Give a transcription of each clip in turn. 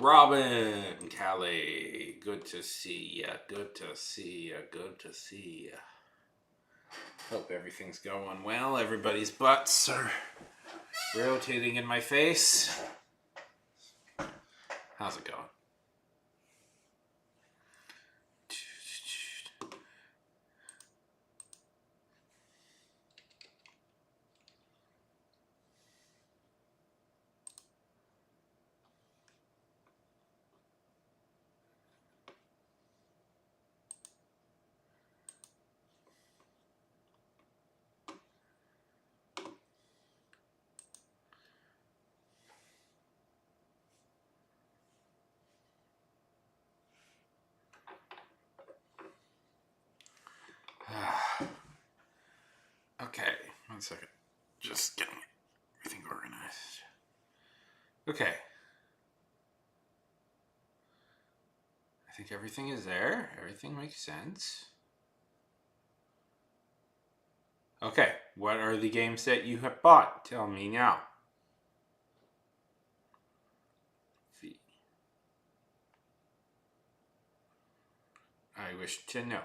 Robin, Callie, good to see ya. Good to see ya. Good to see ya. Hope everything's going well. Everybody's butts are rotating in my face. How's it going? Okay, 1 second. Just getting everything organized. Okay. I think everything is there. Everything makes sense. Okay, what are the games that you have bought? Tell me now. I wish to know.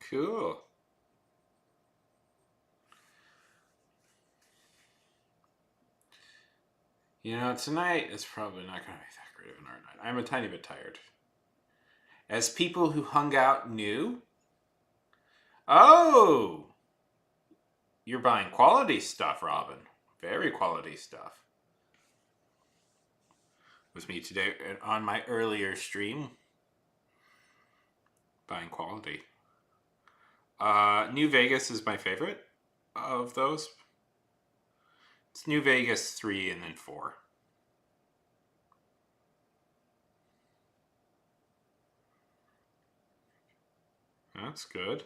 Cool. You know, tonight is probably not going to be that great of an art night. I'm a tiny bit tired. As people who hung out knew, oh, you're buying quality stuff, Robin. Very quality stuff. With me today on my earlier stream. Buying quality. New Vegas is my favorite of those. It's New Vegas 3 and then 4. That's good.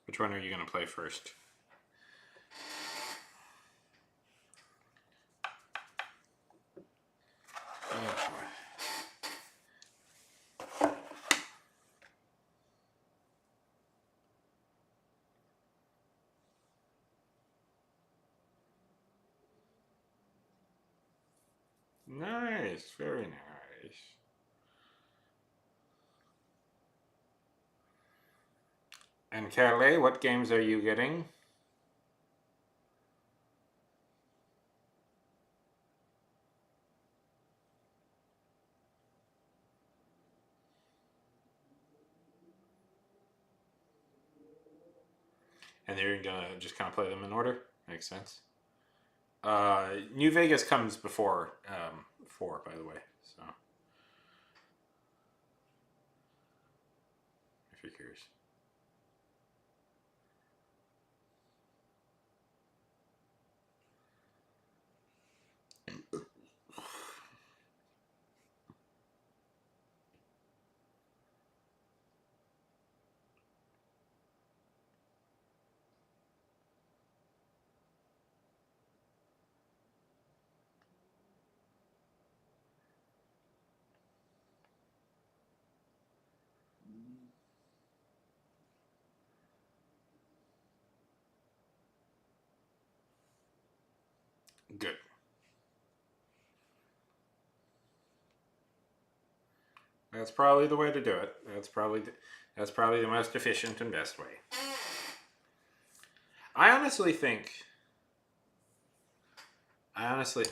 Which one are you going to play first? Oh, nice, very nice. And Calais, what games are you getting? And you're gonna just kind of play them in order? Makes sense. New Vegas comes before 4, by the way. So, if you're curious. Good. That's probably the way to do it. That's probably the most efficient and best way. I honestly think. I honestly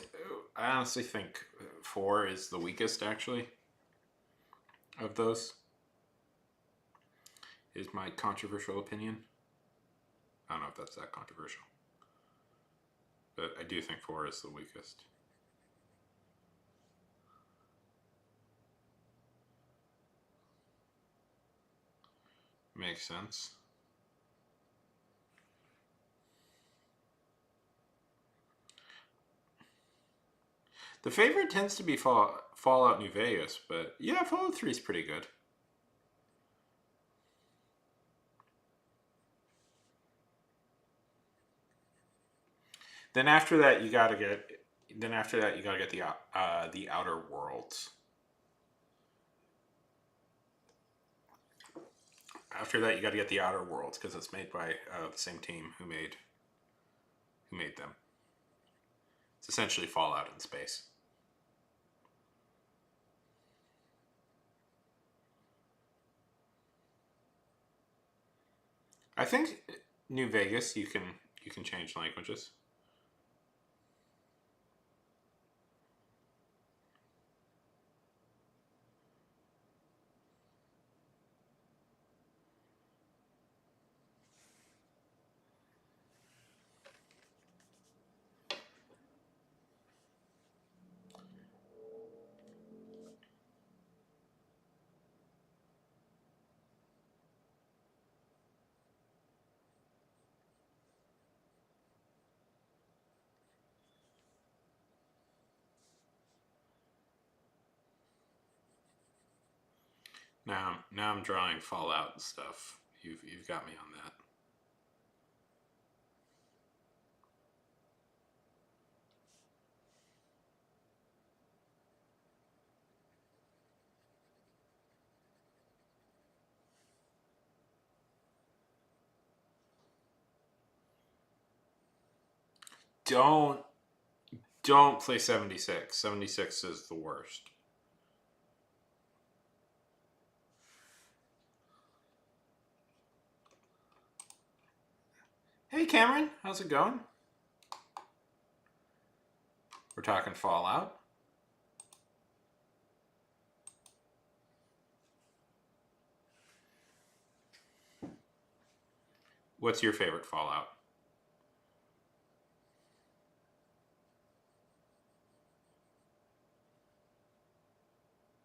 think 4 is the weakest. Actually, of those, is my controversial opinion. I don't know if that's that controversial, but I do think 4 is the weakest. Makes sense. The favorite tends to be Fallout New Vegas, but yeah, Fallout 3 is pretty good. Then after that, you gotta get. Then after that, you gotta get the Outer Worlds. After that, you gotta get the Outer Worlds because it's made by the same team who made them. It's essentially Fallout in space. I think New Vegas you can change languages. Now I'm drawing Fallout and stuff. You've got me on that. Don't don't play 76. 76 is the worst. Hey Cameron, how's it going? We're talking Fallout. What's your favorite Fallout?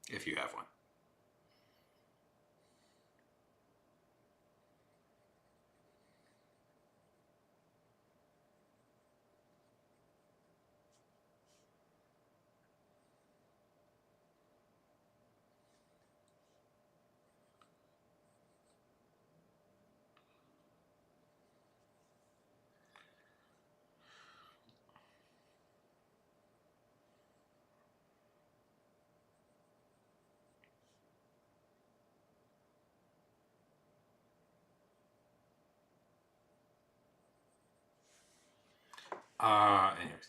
If you have one. Anyways,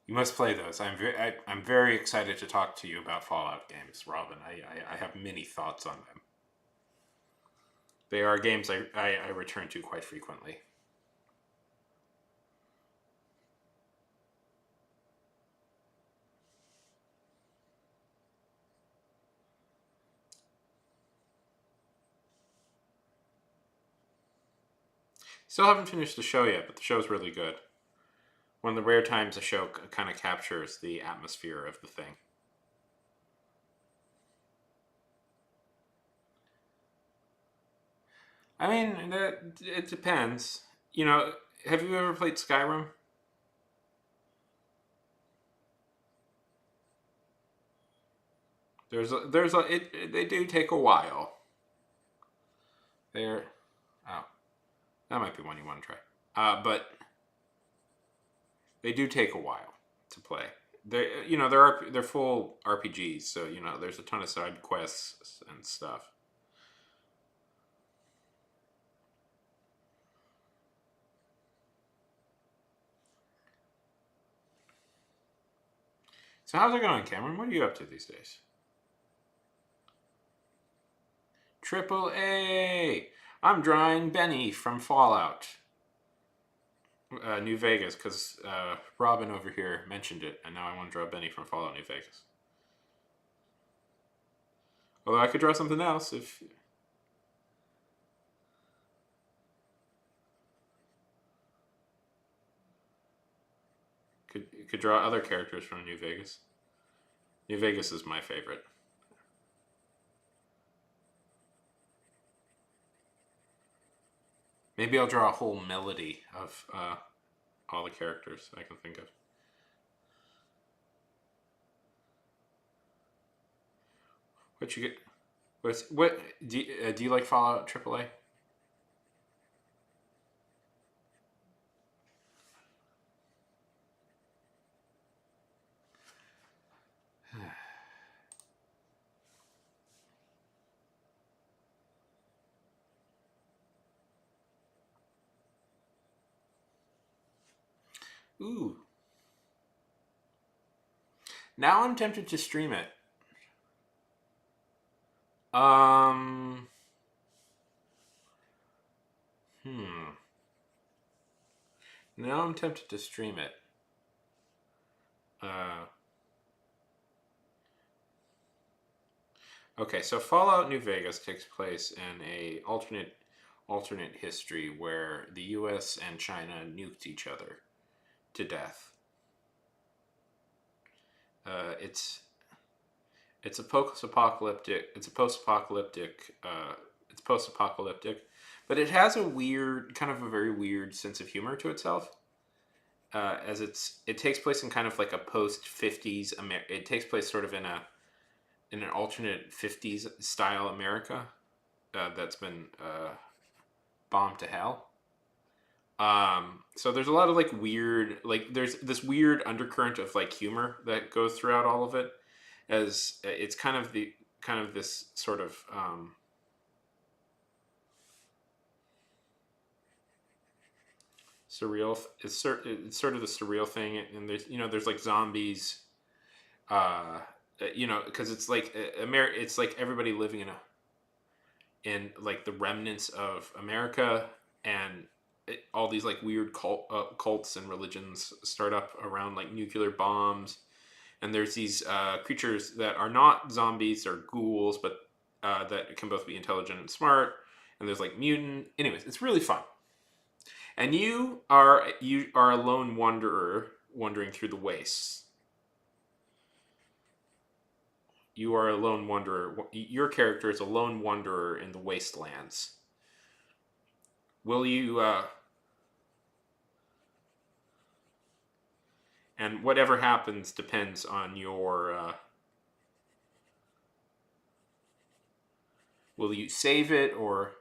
you must play those. I'm very excited to talk to you about Fallout games, Robin. I have many thoughts on them. They are games I return to quite frequently. Still haven't finished the show yet, but the show's really good. One of the rare times a show kind of captures the atmosphere of the thing. I mean, it depends. You know, have you ever played Skyrim? They do take a while. They're oh, that might be one you want to try. But they do take a while to play. They're full RPGs, so there's a ton of side quests and stuff. So how's it going, Cameron? What are you up to these days? Triple A. I'm drawing Benny from Fallout New Vegas because Robin over here mentioned it, and now I want to draw Benny from Fallout New Vegas. Although I could draw something else if. Could draw other characters from New Vegas. New Vegas is my favorite. Maybe I'll draw a whole melody of all the characters I can think of. What you get? What do you like Fallout AAA? Ooh. Now I'm tempted to stream it. Um. Hmm. Now I'm tempted to stream it. Uh. Okay, so Fallout New Vegas takes place in a alternate history where the U.S. and China nuked each other to death. It's a post-apocalyptic. It's post-apocalyptic, but it has a weird, kind of a very weird sense of humor to itself. As it takes place in kind of like a post-50s. It takes place sort of in an alternate 50s style America that's been bombed to hell. So there's a lot of like weird, like there's this weird undercurrent of like humor that goes throughout all of it, as it's kind of this sort of surreal. It's sort of the surreal thing, and there's like zombies, because it's like it's like everybody living in like the remnants of America, and all these like weird cults and religions start up around like nuclear bombs, and there's these creatures that are not zombies or ghouls, but that can both be intelligent and smart. And there's like mutant. Anyways, it's really fun. And you are a lone wanderer wandering through the wastes. You are a lone wanderer. Your character is a lone wanderer in the wastelands. Will you? And whatever happens depends on your. Will you save it or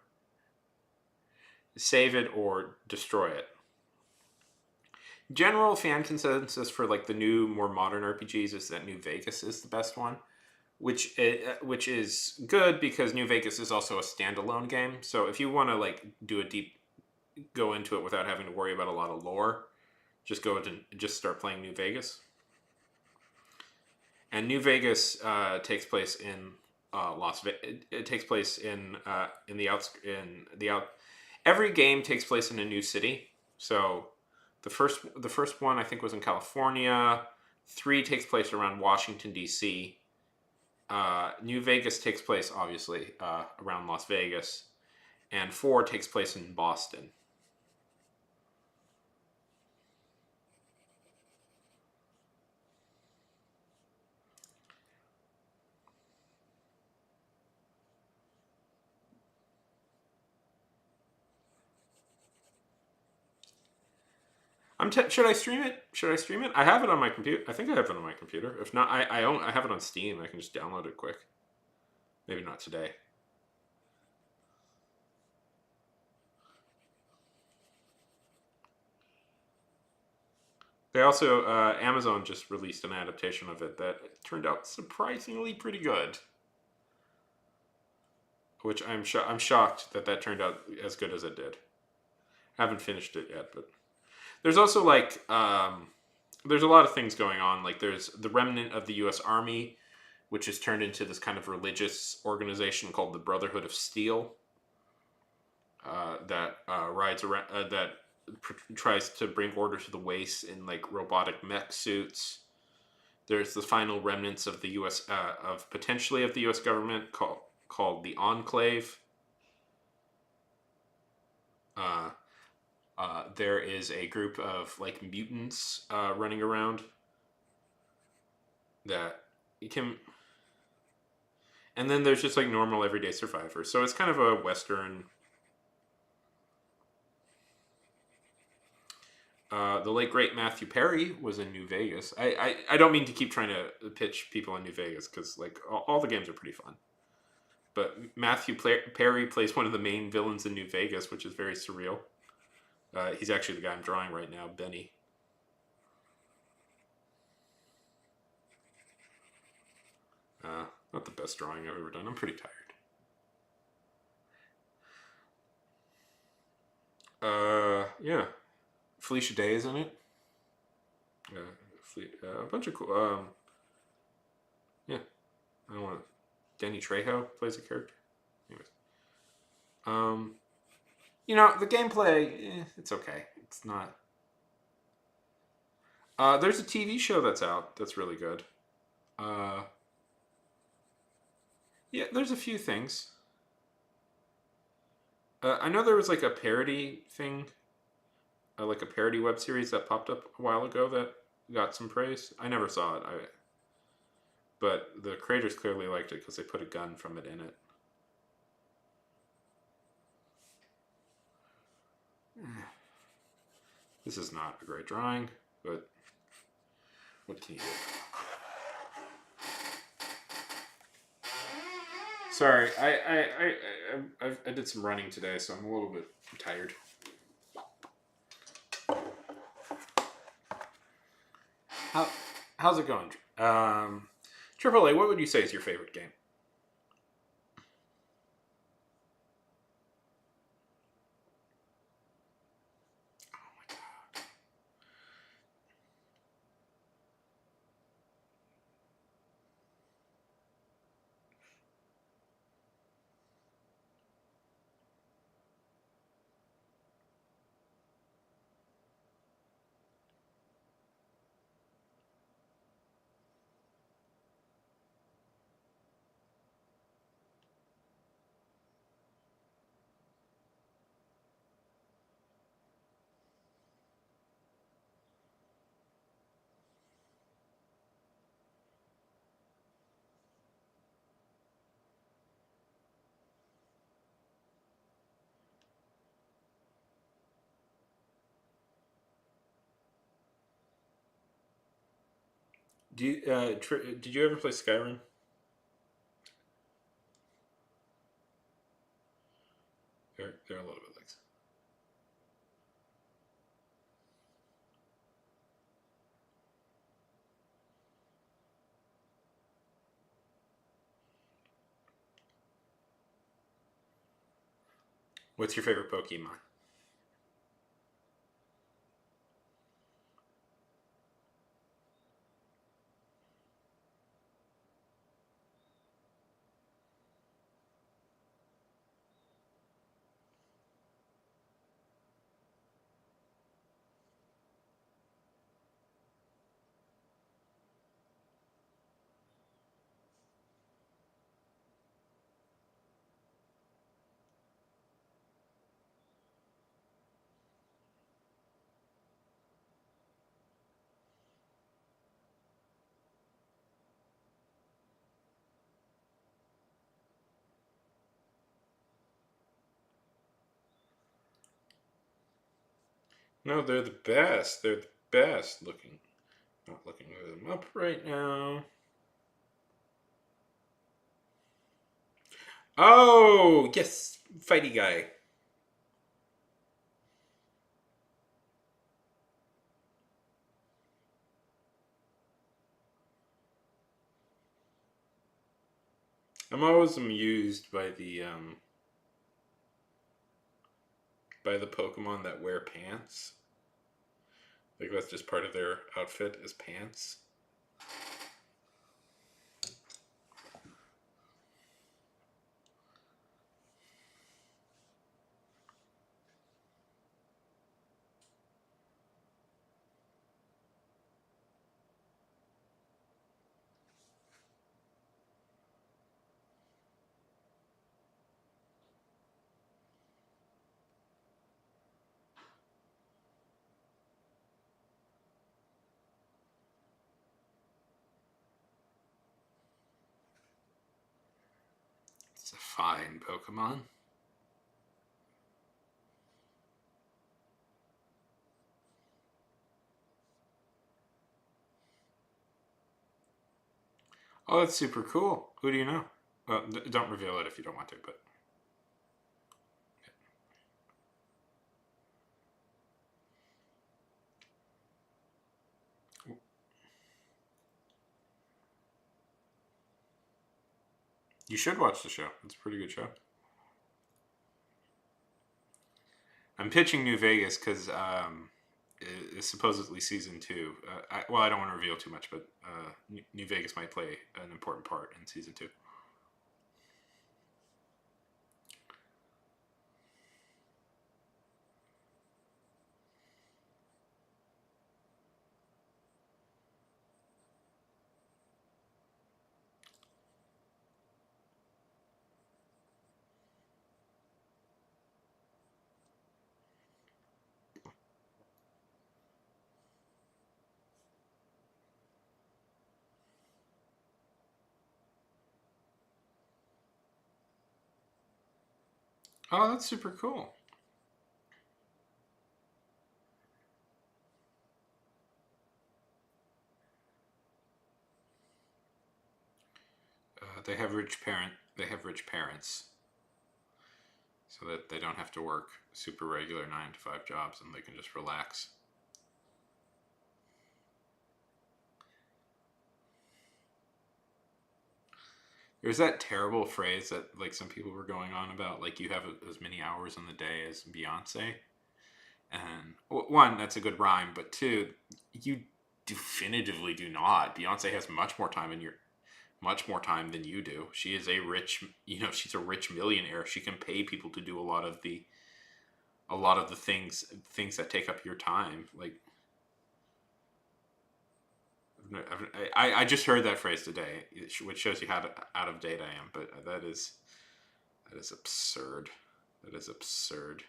destroy it? General fan consensus for like the new, more modern RPGs is that New Vegas is the best one, which is good because New Vegas is also a standalone game. So if you want to like do a deep go into it without having to worry about a lot of lore, just start playing New Vegas. And New Vegas takes place in Las Vegas. It takes place in the outs in the out. Every game takes place in a new city. So the first one I think was in California. 3 takes place around Washington D.C. New Vegas takes place obviously around Las Vegas, and 4 takes place in Boston. Should I stream it? Should I stream it? I have it on my computer. I think I have it on my computer. If not, I have it on Steam. I can just download it quick. Maybe not today. They also Amazon just released an adaptation of it that turned out surprisingly pretty good. Which I'm shocked that turned out as good as it did. I haven't finished it yet, but there's also like there's a lot of things going on. Like there's the remnant of the U.S. Army, which has turned into this kind of religious organization called the Brotherhood of Steel, that rides around that tries to bring order to the waste in like robotic mech suits. There's the final remnants of the U.S. Of potentially of the U.S. government called the Enclave. Uh, there is a group of like mutants running around that you can, and then there's just like normal everyday survivors. So it's kind of a Western. The late great Matthew Perry was in New Vegas. I don't mean to keep trying to pitch people in New Vegas because like all the games are pretty fun. But Matthew Perry plays one of the main villains in New Vegas, which is very surreal. He's actually the guy I'm drawing right now, Benny. Not the best drawing I've ever done. I'm pretty tired. Yeah. Felicia Day is in it. A bunch of cool. Yeah. I don't want. Danny Trejo plays a character. Anyways, um, the gameplay, it's okay. It's not. There's a TV show that's out that's really good. Uh, yeah, there's a few things. I know there was like a parody thing, like a parody web series that popped up a while ago that got some praise. I never saw it. But the creators clearly liked it because they put a gun from it in it. This is not a great drawing, but what can you do? Sorry, I did some running today, so I'm a little bit tired. How's it going? AAA, what would you say is your favorite game? Did you ever play Skyrim? They're a little bit like. What's your favorite Pokemon? No, they're the best. They're the best looking. Not looking them up right now. Oh, yes, fighty guy. I'm always amused by the Pokemon that wear pants. Like that's just part of their outfit is pants. It's a fine Pokemon. Oh, that's super cool. Who do you know? Well, don't reveal it if you don't want to, but you should watch the show. It's a pretty good show. I'm pitching New Vegas because it's supposedly season 2. I don't want to reveal too much, but New Vegas might play an important part in season 2. Oh, that's super cool. They have rich parent. They have rich parents, so that they don't have to work super regular 9 to 5 jobs and they can just relax. There's that terrible phrase that like some people were going on about, like you have as many hours in the day as Beyonce, and one, that's a good rhyme, but two, you definitively do not. Beyonce has much more time than you do. She is a rich, she's a rich millionaire. She can pay people to do a lot of the things that take up your time. Like I just heard that phrase today, which shows you how out of date I am. But that is absurd. That is absurd.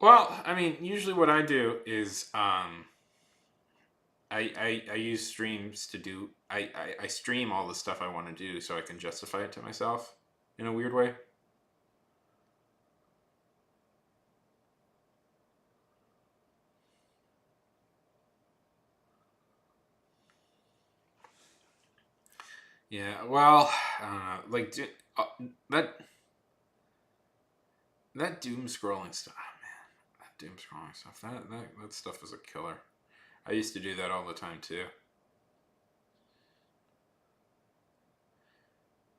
Well, I mean, usually what I do is I use streams to do. I stream all the stuff I want to do so I can justify it to myself in a weird way. Yeah, well, I don't know. Like that that doom scrolling stuff. Oh, man, that doom scrolling stuff. That stuff is a killer. I used to do that all the time too.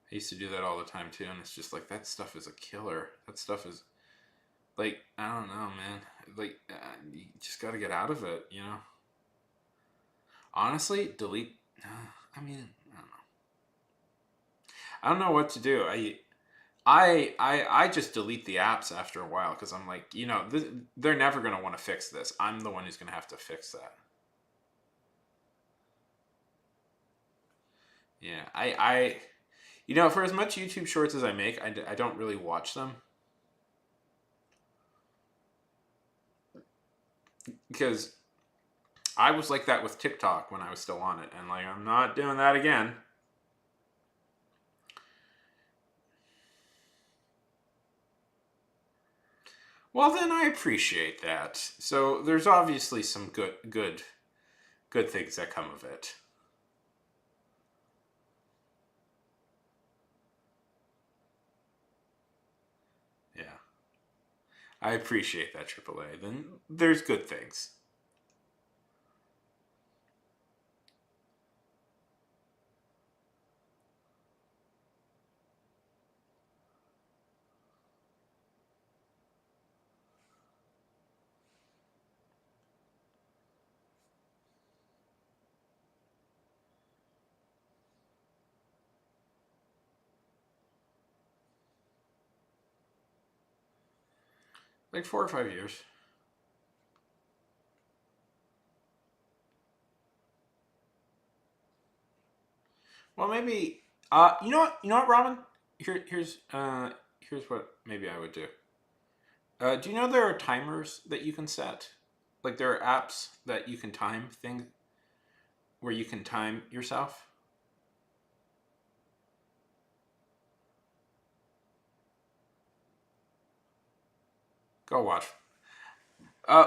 I used to do that all the time too, and it's just like that stuff is a killer. That stuff is like I don't know, man. Like you just got to get out of it. Honestly, delete. I mean, I don't know. I don't know what to do. I just delete the apps after a while because I'm like, they're never gonna want to fix this. I'm the one who's gonna have to fix that. Yeah, for as much YouTube Shorts as I make, I don't really watch them because I was like that with TikTok when I was still on it, and like I'm not doing that again. Well, then I appreciate that. So there's obviously some good things that come of it. Yeah, I appreciate that AAA. Then there's good things. Like 4 or 5 years. Well, maybe. You know what? You know what, Robin? Here's what maybe I would do. Do you know there are timers that you can set? Like there are apps that you can time things where you can time yourself. Go watch.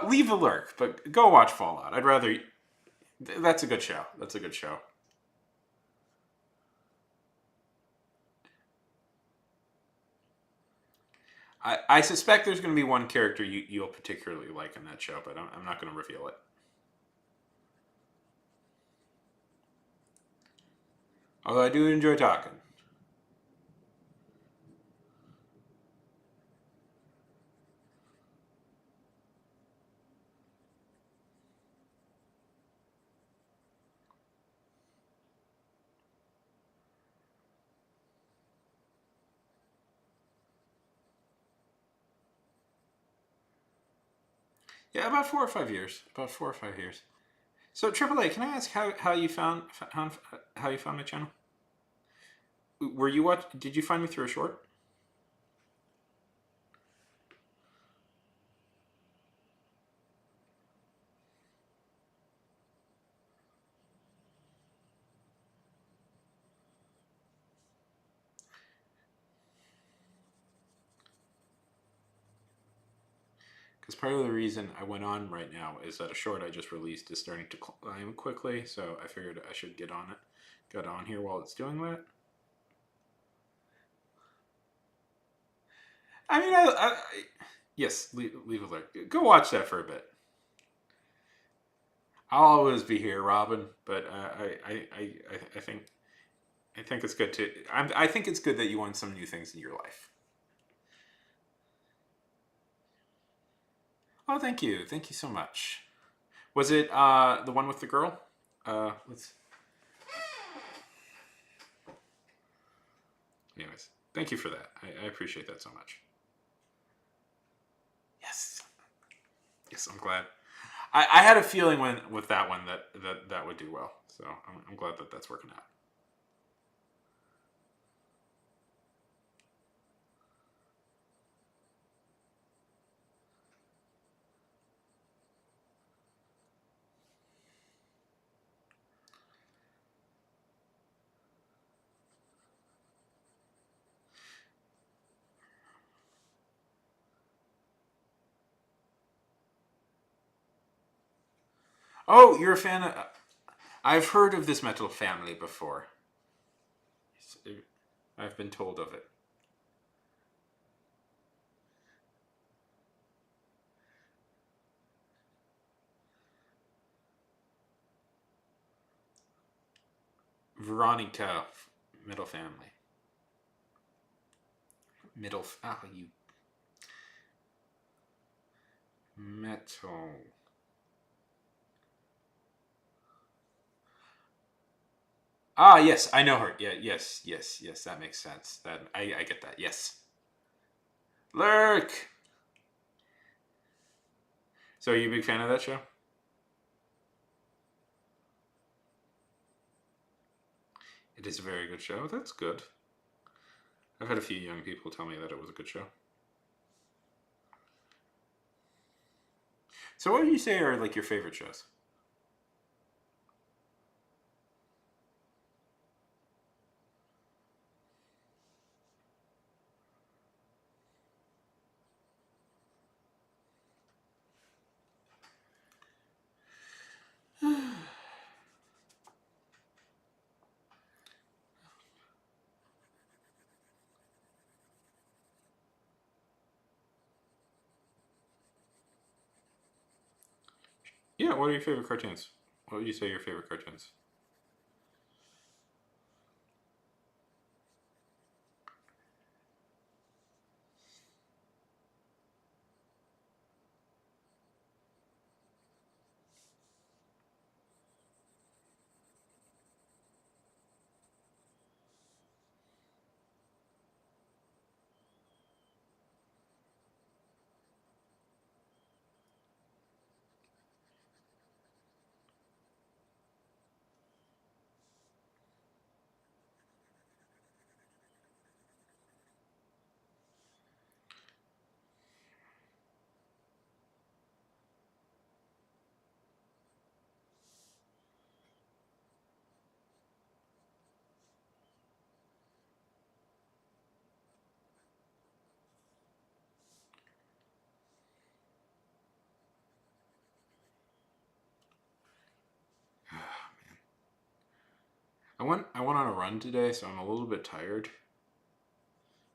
Leave a lurk, but go watch Fallout. I'd rather. That's a good show. That's a good show. I suspect there's going to be one character you'll particularly like in that show, but I'm not going to reveal it. Although I do enjoy talking. Yeah, about 4 or 5 years. About 4 or 5 years. So AAA, can I ask how you how you found my channel? Were you what? Did you find me through a short? Because part of the reason I went on right now is that a short I just released is starting to climb quickly, so I figured I should get on it. Get on here while it's doing that. I mean, yes, leave a lurk. Go watch that for a bit. I'll always be here, Robin. But I think it's good to. I think it's good that you want some new things in your life. Oh, thank you so much. Was it the one with the girl? Let's. Anyways, thank you for that. I appreciate that so much. Yes, yes, I'm glad. I had a feeling with that one that would do well. So I'm glad that that's working out. Oh, you're a fan of. I've heard of this metal family before. I've been told of it. Veronica, metal family. Middle. Ah, you metal. Ah, yes, I know her. Yeah, yes. That makes sense. That I get that. Yes. Lurk. So, are you a big fan of that show? It is a very good show. That's good. I've had a few young people tell me that it was a good show. So, what would you say are like your favorite shows? Yeah. What are your favorite cartoons? What would you say are your favorite cartoons? I went on a run today, so I'm a little bit tired.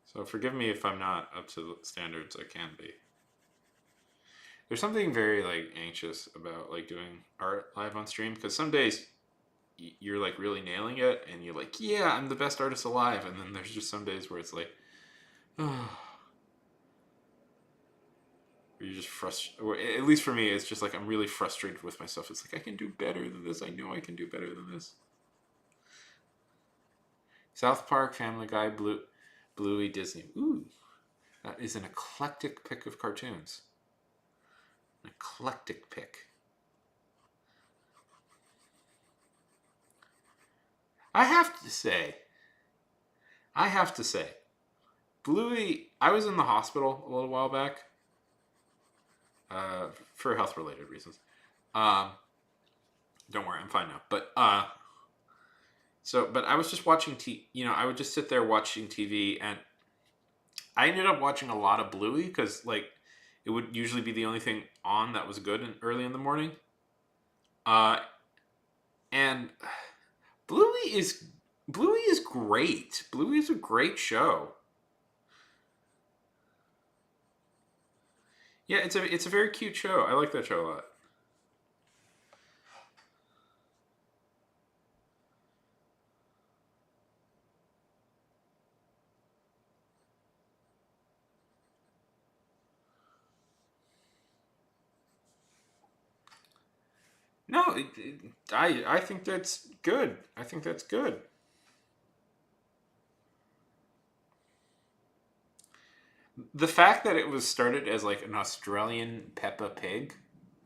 So forgive me if I'm not up to the standards I can be. There's something very like anxious about like doing art live on stream because some days you're like really nailing it and you're like, yeah, I'm the best artist alive, and then there's just some days where it's like, oh, you're just frustrated. At least for me, it's just like I'm really frustrated with myself. It's like I can do better than this. I know I can do better than this. South Park, Family Guy, Bluey, Disney. Ooh, that is an eclectic pick of cartoons. An eclectic pick. I have to say, I have to say, Bluey. I was in the hospital a little while back for health related reasons. Um, don't worry, I'm fine now. But I was just watching I would just sit there watching TV, and I ended up watching a lot of Bluey because like it would usually be the only thing on that was good early in the morning. Uh, and Bluey is Bluey is great. Bluey is a great show. Yeah, it's a very cute show. I like that show a lot. No, I think that's good. I think that's good. The fact that it was started as like an Australian Peppa Pig,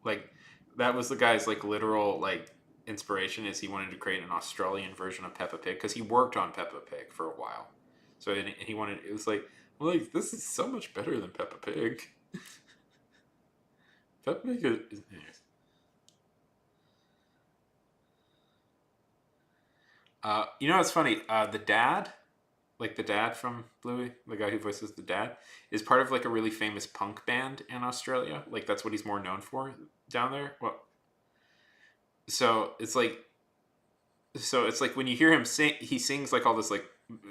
like that was the guy's like literal like inspiration is he wanted to create an Australian version of Peppa Pig because he worked on Peppa Pig for a while. So and he wanted it was like this is so much better than Peppa Pig. Peppa Pig is anyways. You know what's funny? The dad from Bluey, the guy who voices the dad, is part of like a really famous punk band in Australia. Like that's what he's more known for down there. Well, so it's like when you hear him sing, he sings like all this like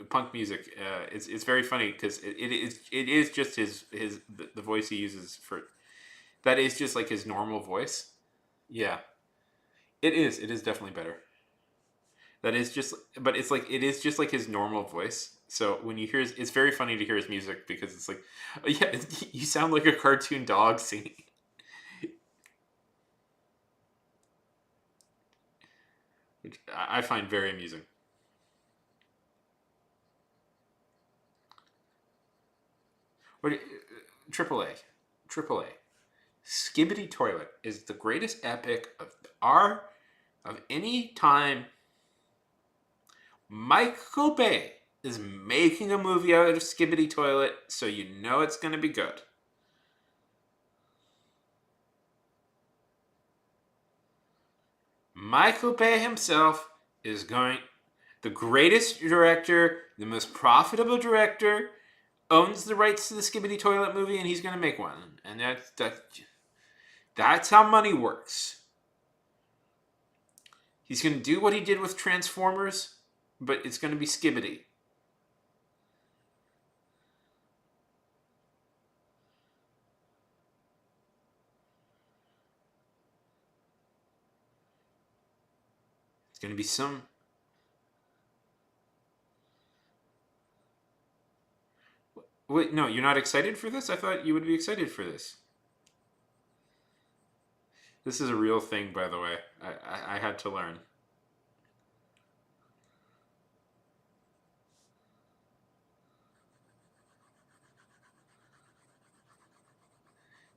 punk music. It's very funny because it is just the voice he uses for that is just like his normal voice. Yeah, it is definitely better. That is just, but it's like it is just like his normal voice. So when you hear, it's very funny to hear his music because it's like, oh, yeah, you sound like a cartoon dog singing. Which I find very amusing. What Triple A, Triple A, Skibbity Toilet is the greatest epic of any time. Michael Bay is making a movie out of Skibbity Toilet, so you know it's going to be good. Michael Bay himself is going the greatest director, the most profitable director, owns the rights to the Skibbity Toilet movie, and he's going to make one. And that's how money works. He's going to do what he did with Transformers, but it's going to be Skibbity. It's going to be some. Wait, no, you're not excited for this? I thought you would be excited for this. This is a real thing, by the way. I had to learn.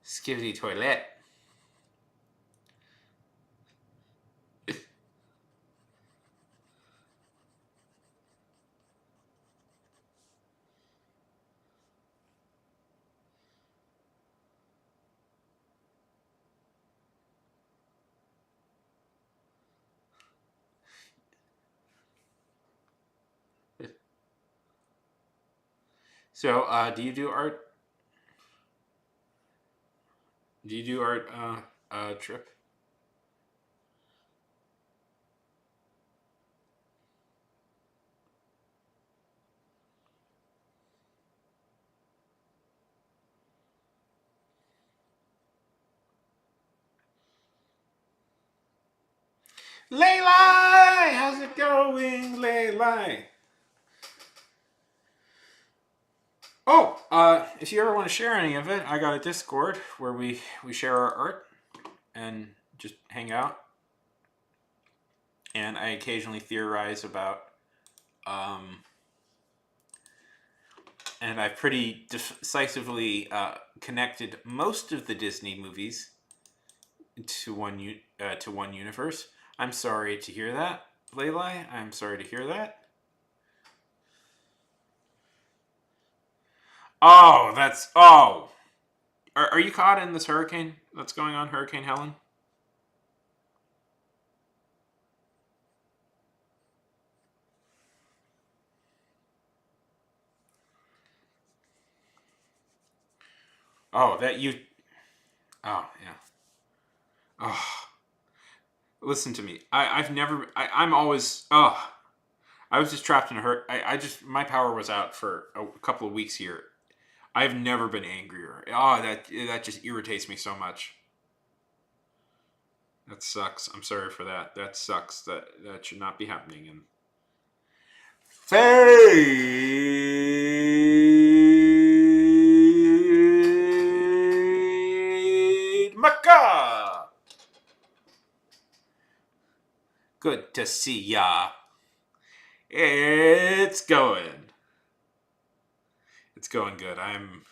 Skibbity Toilet. So, do you do art? Do you do art, Trip? Leylai, how's it going, Leylai? Oh, if you ever want to share any of it, I got a Discord where we share our art and just hang out. And I occasionally theorize about, um, and I've pretty decisively connected most of the Disney movies to one universe. I'm sorry to hear that, Leylai. I'm sorry to hear that. Oh, that's oh. Are you caught in this hurricane that's going on, Hurricane Helen? Oh, that you. Oh, yeah. Oh, listen to me. I've never. I'm always. Oh, I was just trapped in a hurt. I just my power was out for a couple of weeks here. I've never been angrier. Oh, that just irritates me so much. That sucks. I'm sorry for that. That sucks. That should not be happening. And Fade Maca. Good to see ya. It's going. It's going good. I'm.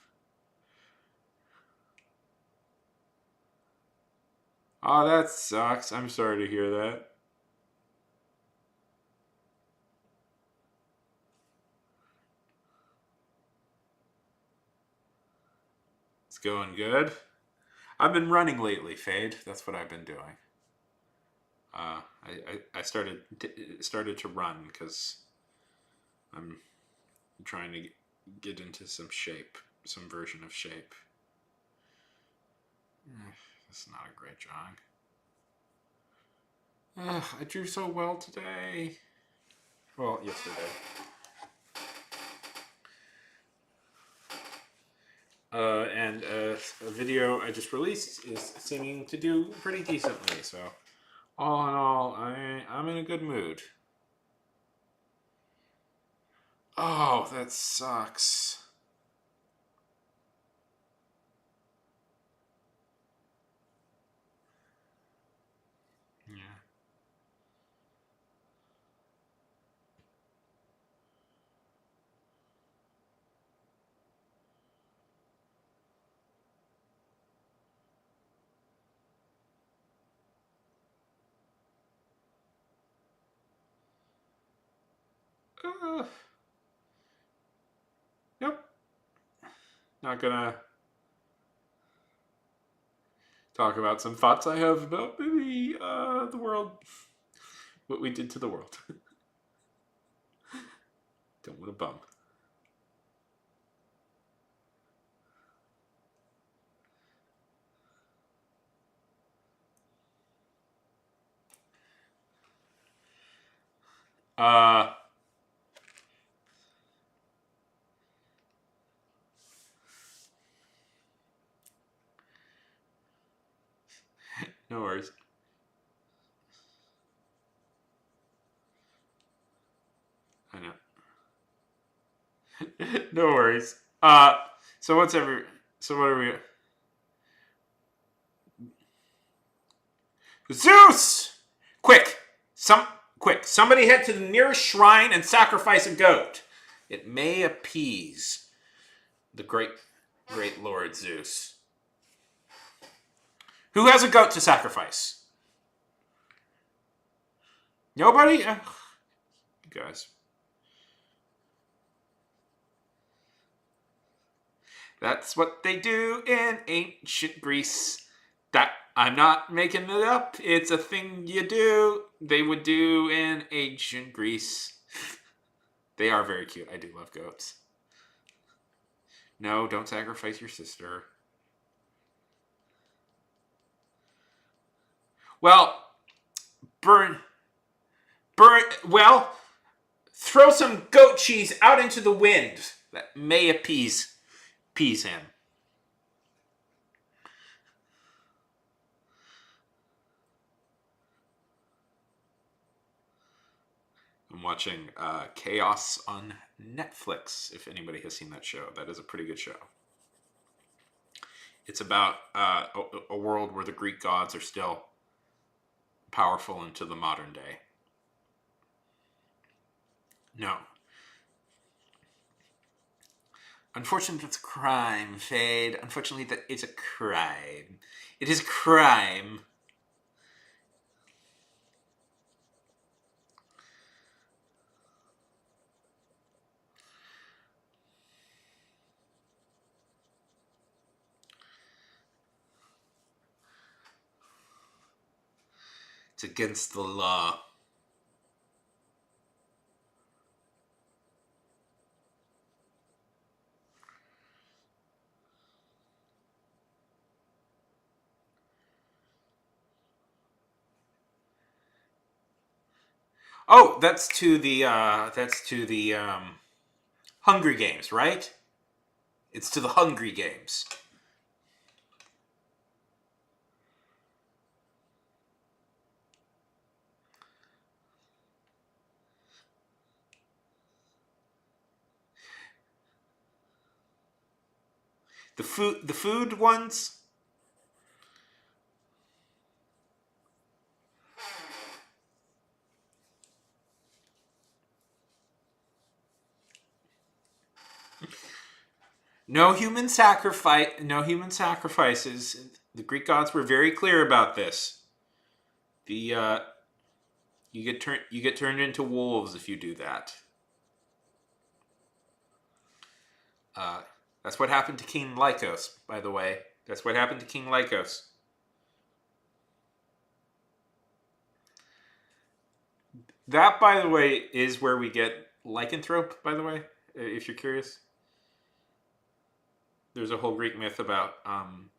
Oh, that sucks. I'm sorry to hear that. It's going good. I've been running lately, Fade. That's what I've been doing. I started to run because I'm trying to get into some shape, some version of shape. It's not a great drawing. I drew so well today. Well, yesterday. And a video I just released is seeming to do pretty decently. So, all in all, I'm in a good mood. Oh, that sucks. Yeah. Uh, nope. Not gonna talk about some thoughts I have about maybe the world, what we did to the world. Don't want to bum. Uh, no worries. I know. No worries. So what's every? So what are we? Zeus! Quick! Quick! Somebody head to the nearest shrine and sacrifice a goat. It may appease the great Lord Zeus. Who has a goat to sacrifice? Nobody? You guys. That's what they do in ancient Greece. That I'm not making it up. It's a thing you do. They would do in ancient Greece. They are very cute. I do love goats. No, don't sacrifice your sister. Well, burn. Well, throw some goat cheese out into the wind. That may appease him. I'm watching Chaos on Netflix. If anybody has seen that show, that is a pretty good show. It's about a world where the Greek gods are still powerful into the modern day. No. Unfortunately, that's a crime, Fade. Unfortunately, that is a crime. It is a crime. It's against the law. Oh, that's to the Hungry Games, right? It's to the Hungry Games. The food ones. No human sacrifice. No human sacrifices. The Greek gods were very clear about this. The you get turned into wolves if you do that. Uh, that's what happened to King Lycos, by the way. That's what happened to King Lycos. That, by the way, is where we get lycanthrope, by the way, if you're curious. There's a whole Greek myth about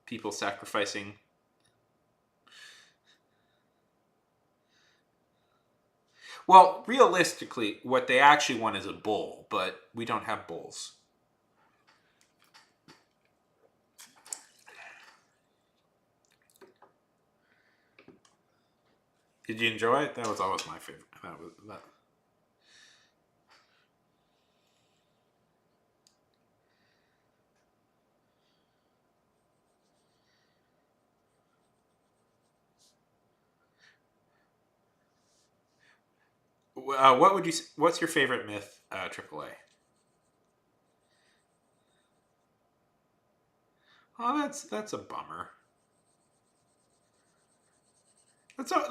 people sacrificing. Well, realistically, what they actually want is a bull, but we don't have bulls. Did you enjoy it? That was always my favorite. That was that. What would you? What's your favorite myth? AAA. Oh, that's a bummer.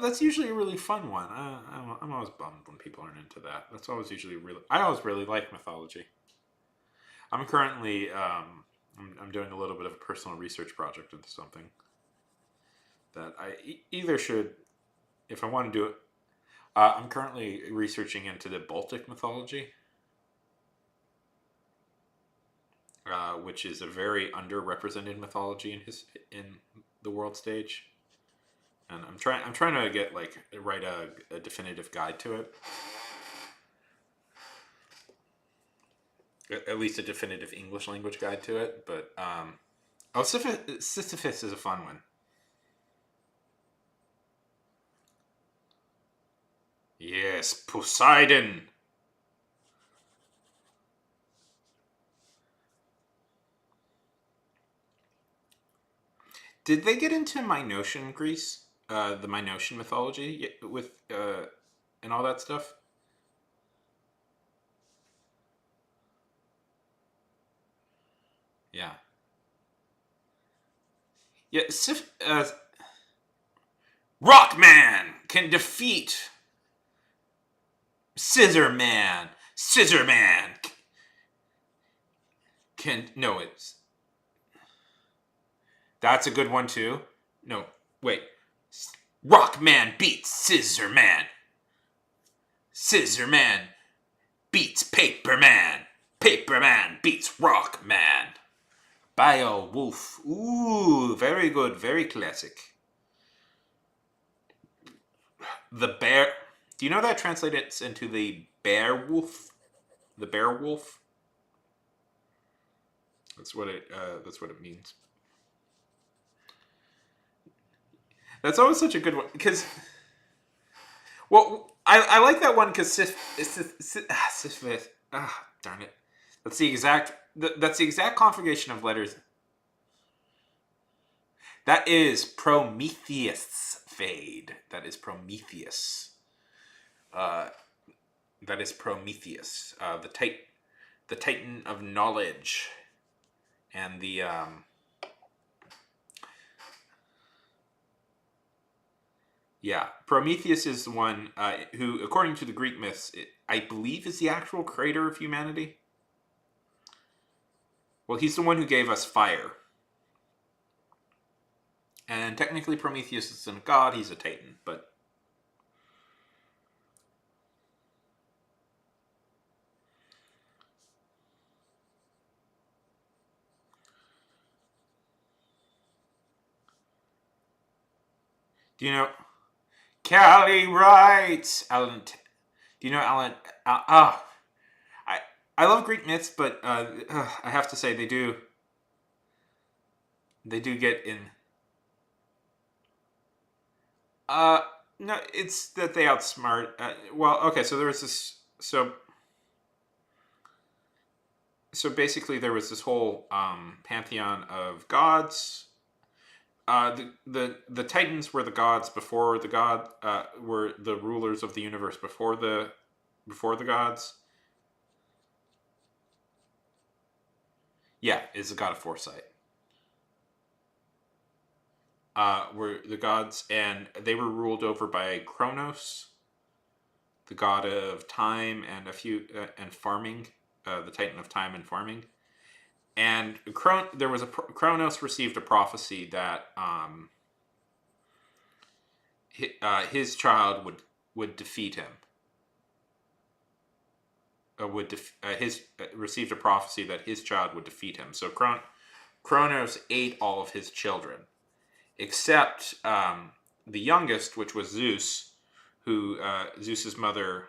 That's usually a really fun one. I'm always bummed when people aren't into that. That's always usually really. I always really like mythology. I'm currently I'm doing a little bit of a personal research project into something that I either should, if I want to do it. I'm currently researching into the Baltic mythology, which is a very underrepresented mythology in the world stage. And I'm trying to get write a definitive guide to it, at least a definitive English language guide to it. But Sisyphus is a fun one. Yes, Poseidon. Did they get into Minoan Greece? The Minoan mythology with and all that stuff? Yeah. Yeah, Rockman can defeat Scissor Man. Scissor Man can no. That's a good one too. No, wait. Rockman beats Scissor Man. Scissor Man beats Paper Man. Paper Man beats Rockman. Beowulf. Ooh, very good, very classic. The bear. Do you know that translates into the bear wolf? The bear wolf. That's what it. That's what it means. That's always such a good one because, well, I like that one because Sith. Darn it. That's the exact configuration of letters. That is Prometheus fade. That is Prometheus. Uh, that is Prometheus. The Titan of knowledge, and the yeah, Prometheus is the one who, according to the Greek myths, I believe is the actual creator of humanity. Well, he's the one who gave us fire. And technically Prometheus isn't a god, he's a Titan, but... Do you know... Callie writes! Alan... Do you know Alan... I love Greek myths, but I have to say they do get in... No, it's that they outsmart... well, okay, so there was this... So basically there was this whole pantheon of gods. The Titans were the gods before the god... were the rulers of the universe before the gods. Yeah, is the god of foresight. Were the gods, and they were ruled over by Kronos, the god of time and and farming, the Titan of time and farming. And Kronos received a prophecy that his child would defeat him. Received a prophecy that his child would defeat him. So Kronos ate all of his children, except the youngest, which was Zeus, who Zeus's mother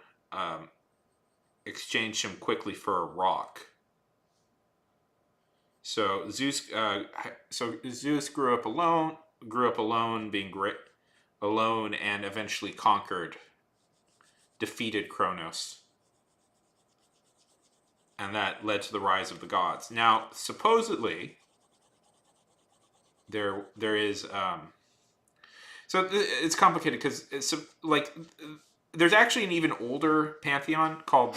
exchanged him quickly for a rock. So Zeus grew up alone, being great alone, and eventually defeated Kronos. And that led to the rise of the gods. Now, supposedly, there is so it's complicated because there's actually an even older pantheon called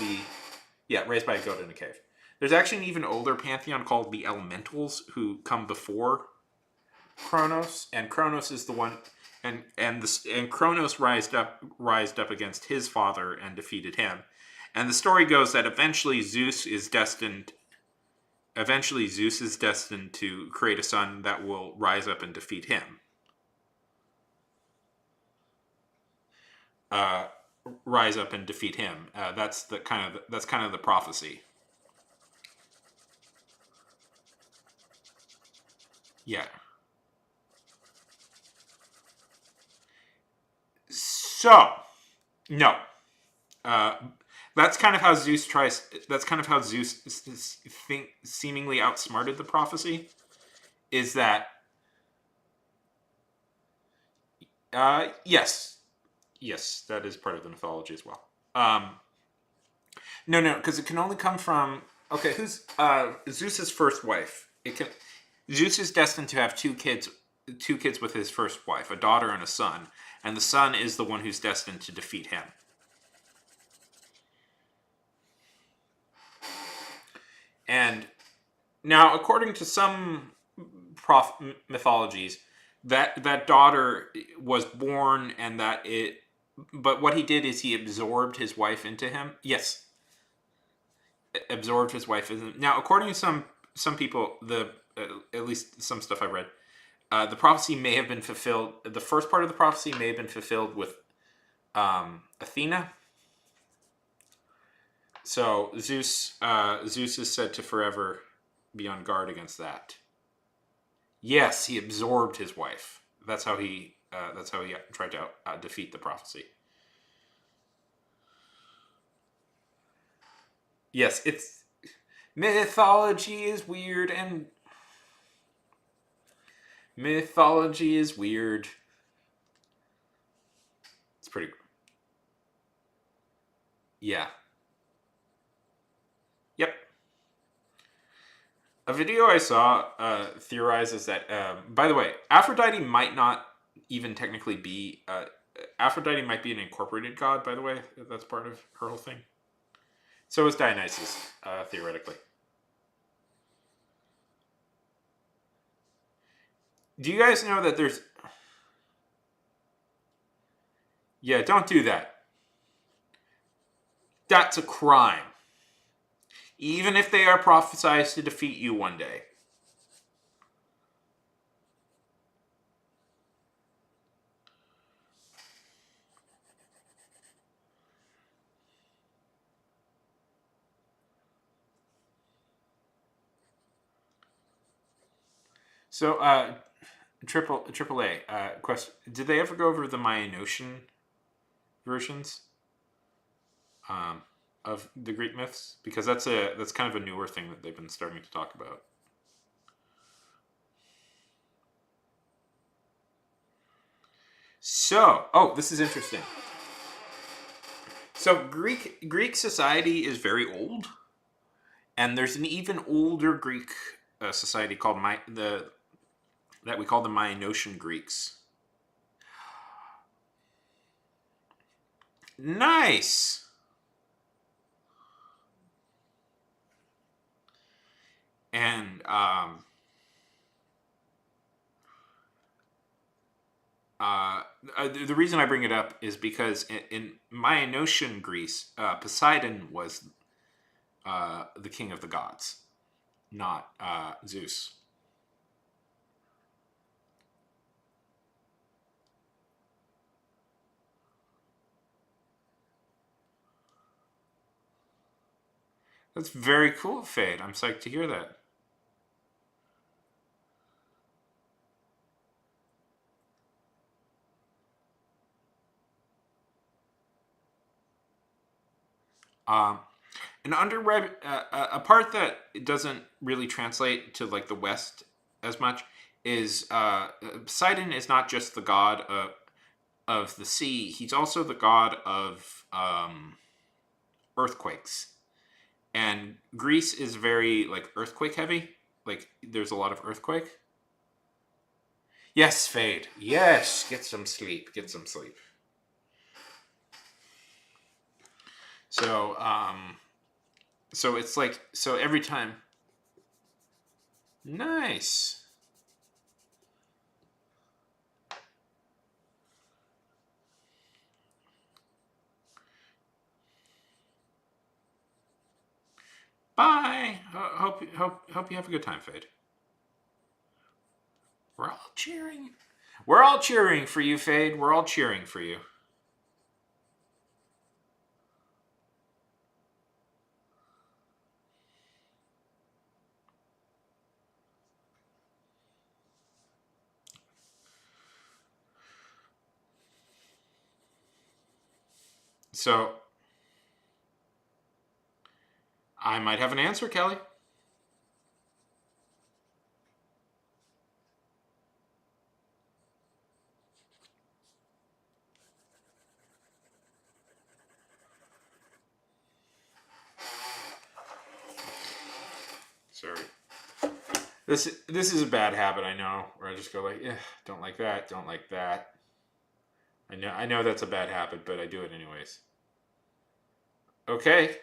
raised by a goat in a cave. There's actually an even older pantheon called the Elementals, who come before Kronos, and Kronos is the one, and Kronos rised up against his father and defeated him. And the story goes that eventually Zeus is destined to create a son that will rise up and defeat him. That's kind of the prophecy. Yeah. So, no. That's kind of how Zeus seemingly outsmarted the prophecy. Is that? Yes, that is part of the mythology as well. No, because it can only come from. Okay, who's Zeus's first wife? Zeus is destined to have two kids with his first wife, a daughter and a son, and the son is the one who's destined to defeat him. And now, according to some mythologies, that daughter was born, and but what he did is he absorbed his wife into him. Yes, absorbed his wife into him. Now, according to some people, at least some stuff I read, the prophecy may have been fulfilled. The first part of the prophecy may have been fulfilled with Athena. So Zeus is said to forever be on guard against that. Yes, he absorbed his wife. That's how he tried to defeat the prophecy. Yes, it's mythology is weird, and mythology is weird. It's pretty. Yeah. Yep. A video I saw theorizes that. By the way, Aphrodite might not even technically be. Aphrodite might be an incorporated god. By the way, that's part of her whole thing. So is Dionysus, theoretically. Do you guys know that there's? Yeah, don't do that. That's a crime. Even if they are prophesied to defeat you one day. So, triple A question: did they ever go over the Minoan versions um, of the Greek myths? Because that's kind of a newer thing that they've been starting to talk about. So, oh, this is interesting. So, Greek society is very old, and there's an even older Greek society called that we call the Minoan Greeks. Nice. And the reason I bring it up is because in Minoan Greece, Poseidon was the king of the gods, not Zeus. That's very cool, Fade. I'm psyched to hear that. Um, an underread a part that doesn't really translate to like the West as much is Poseidon is not just the god of the sea; he's also the god of earthquakes. And Greece is very like earthquake heavy. Like there's a lot of earthquake. Yes, Fade. Yes, get some sleep. Get some sleep. So, so it's like so every time. Nice. Bye. Hope you have a good time, Fade. We're all cheering. We're all cheering for you, Fade. We're all cheering for you. So I might have an answer, Kelly. Sorry. This is a bad habit, I know, where I just go like, yeah, don't like that, don't like that. I know that's a bad habit, but I do it anyways. Okay,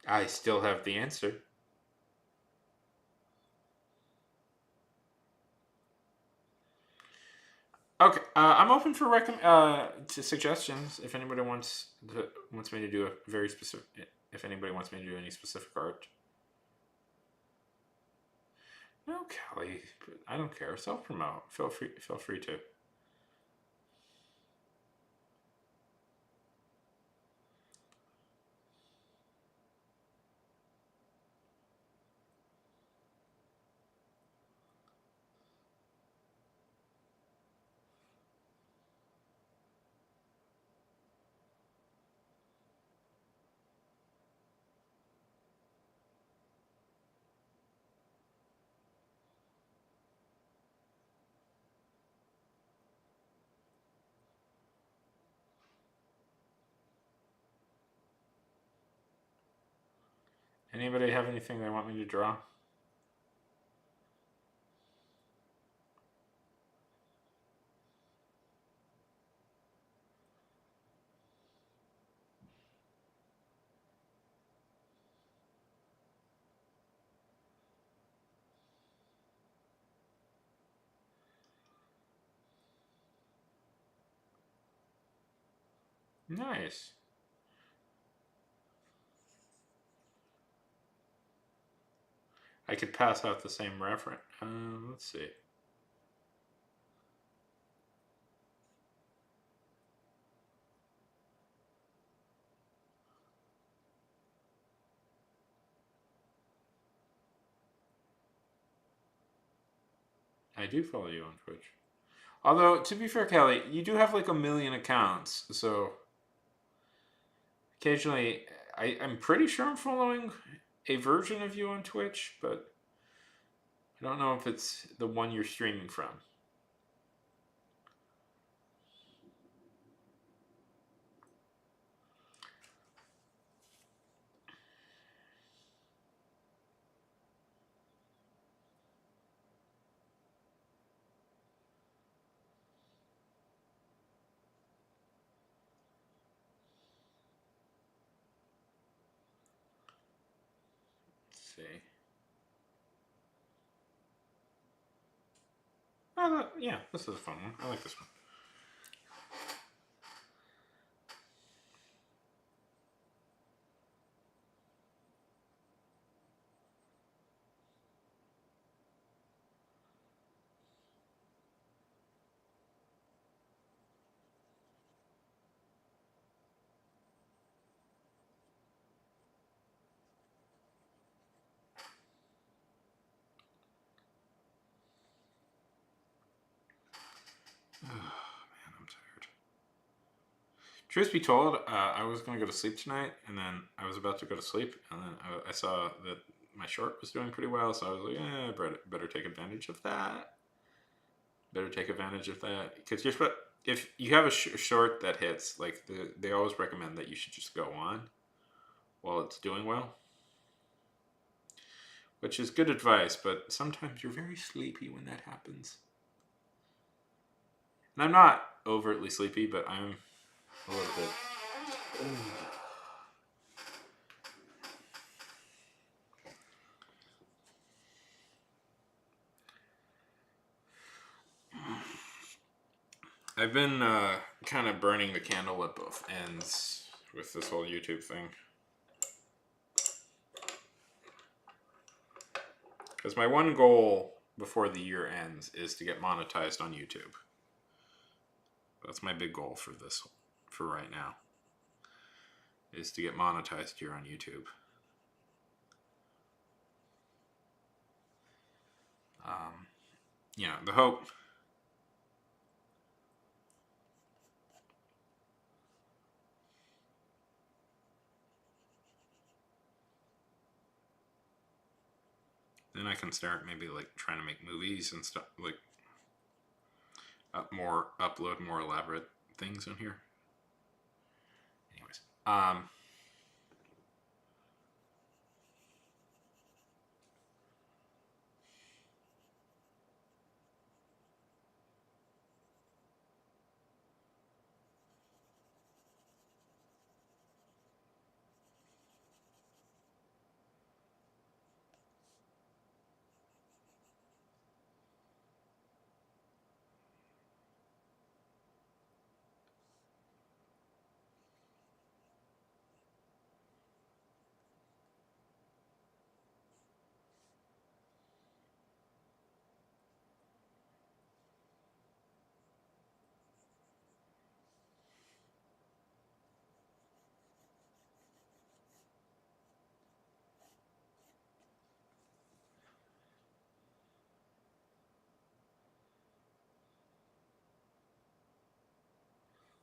I still have the answer. Okay, I'm open for to suggestions if anybody wants me to do a very specific. If anybody wants me to do any specific art. No, Kelly, I don't care. Self promote. Feel free to. Anybody have anything they want me to draw? Nice. I could pass out the same reference. Let's see. I do follow you on Twitch. Although, to be fair, Kelly, you do have like 1 million accounts, so occasionally I'm pretty sure I'm following a version of you on Twitch, but I don't know if it's the one you're streaming from. Let's see. Oh, yeah, this is a fun one. I like this one. Oh, man, I'm tired. Truth be told, I was going to go to sleep tonight, and then I was about to go to sleep, and then I saw that my short was doing pretty well, so I was like, better take advantage of that. Better take advantage of that. Because if you have a short that hits, like they always recommend that you should just go on while it's doing well. Which is good advice, but sometimes you're very sleepy when that happens. And I'm not overtly sleepy, but I'm a little bit. I've been kind of burning the candle at both ends with this whole YouTube thing. Because my one goal before the year ends is to get monetized on YouTube. That's my big goal for right now. Is to get monetized here on YouTube. The hope. Then I can start maybe like trying to make movies and stuff, like upload more elaborate things in here. Anyways,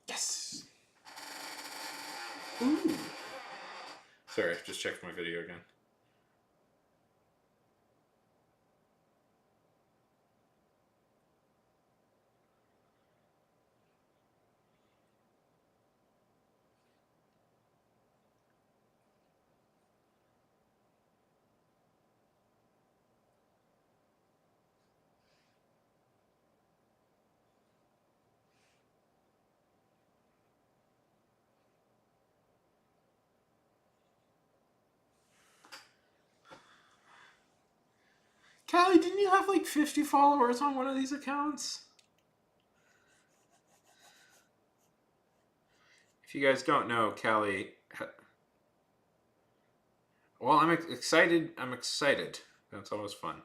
yes. Ooh. Sorry, just checked my video again. Callie, didn't you have like 50 followers on one of these accounts? If you guys don't know, Callie. Well, I'm excited. I'm excited. That's always fun.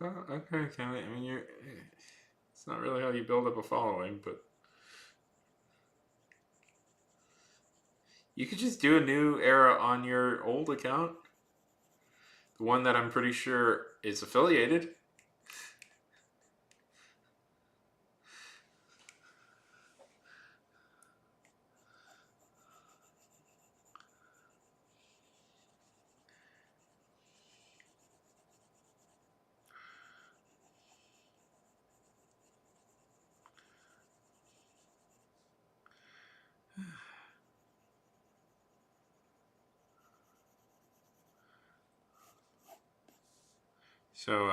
Oh, okay, Callie. I mean, you're. It's not really how you build up a following, but you could just do a new era on your old account. The one that I'm pretty sure is affiliated. So,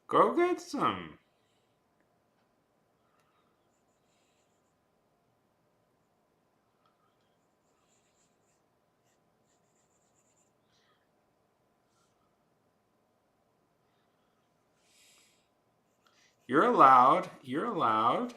go get some. You're allowed. You're allowed.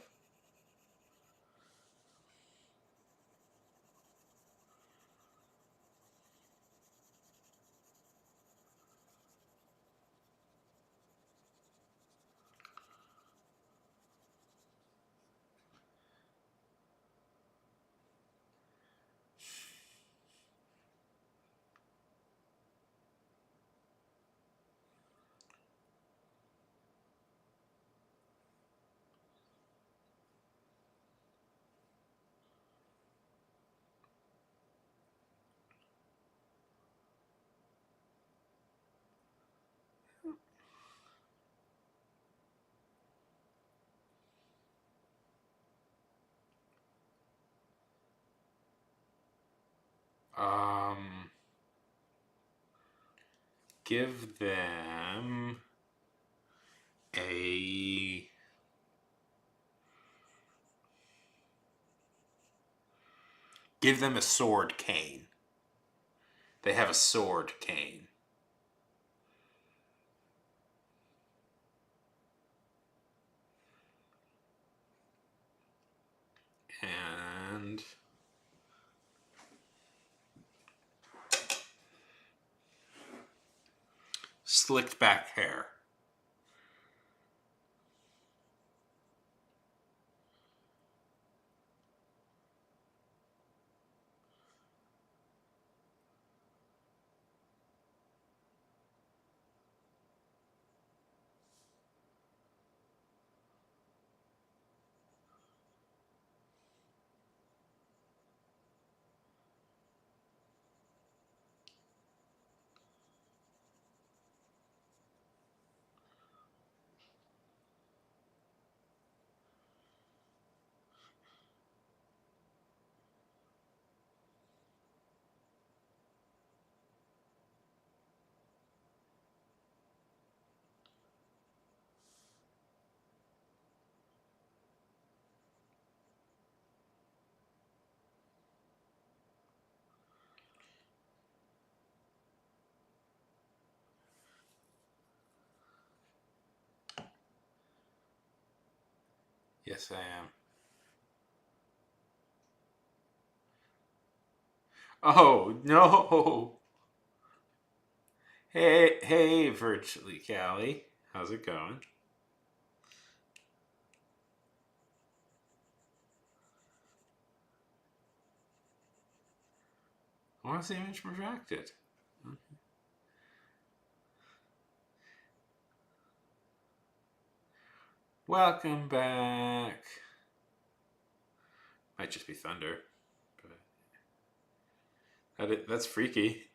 Um, give them a. Give them a sword cane. They have a sword cane. And slicked back hair. Yes, I am. Oh, no. Hey, hey, virtually, Callie. How's it going? Why was the image retracted? Okay. Welcome back. Might just be thunder. But that's freaky.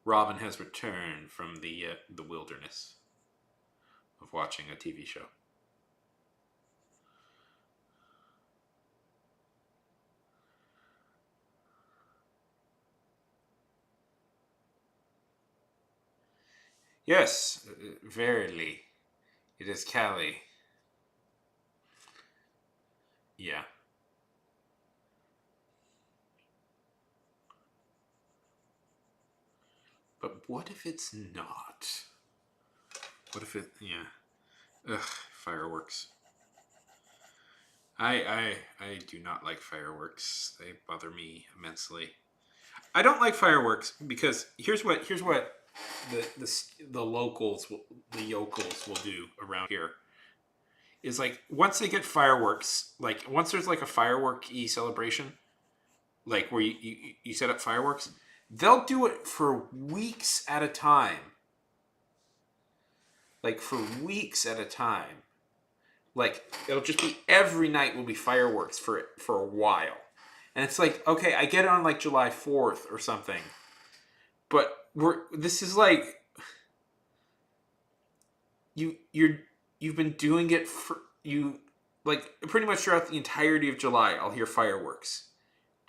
Robin has returned from the wilderness of watching a TV show. Yes, verily, it is Callie. Yeah. But what if it's not? What if it? Yeah. Ugh, fireworks. I do not like fireworks. They bother me immensely. I don't like fireworks because here's what the locals the yokels will do around here is like once they get fireworks, like once there's like a firework-y celebration, like where you set up fireworks, they'll do it for weeks at a time. Like for weeks at a time. Like it'll just be every night will be fireworks for a while. And it's like, okay, I get it on like July 4th or something. But this is like you've been doing it for you like pretty much throughout the entirety of July. I'll hear fireworks.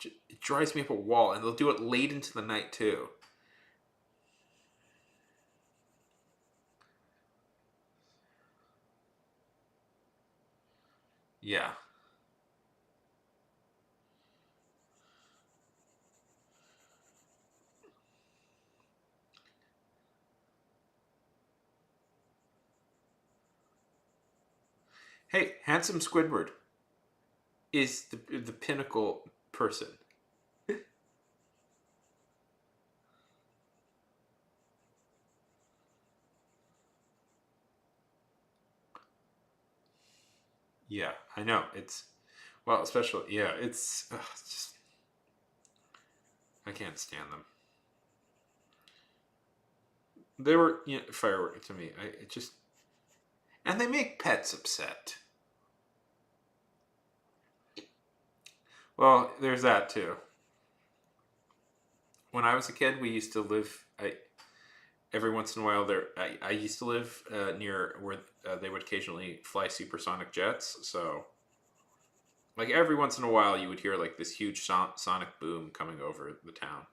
It drives me up a wall, and they'll do it late into the night too. Yeah. Hey, handsome Squidward is the pinnacle person. Yeah, I know. It's well, especially yeah. It's just I can't stand them. They were firework to me. I it just and they make pets upset. Well, there's that too. When I was a kid, we used to live. Every once in a while, I used to live near where they would occasionally fly supersonic jets. So, like every once in a while, you would hear like this huge sonic boom coming over the town,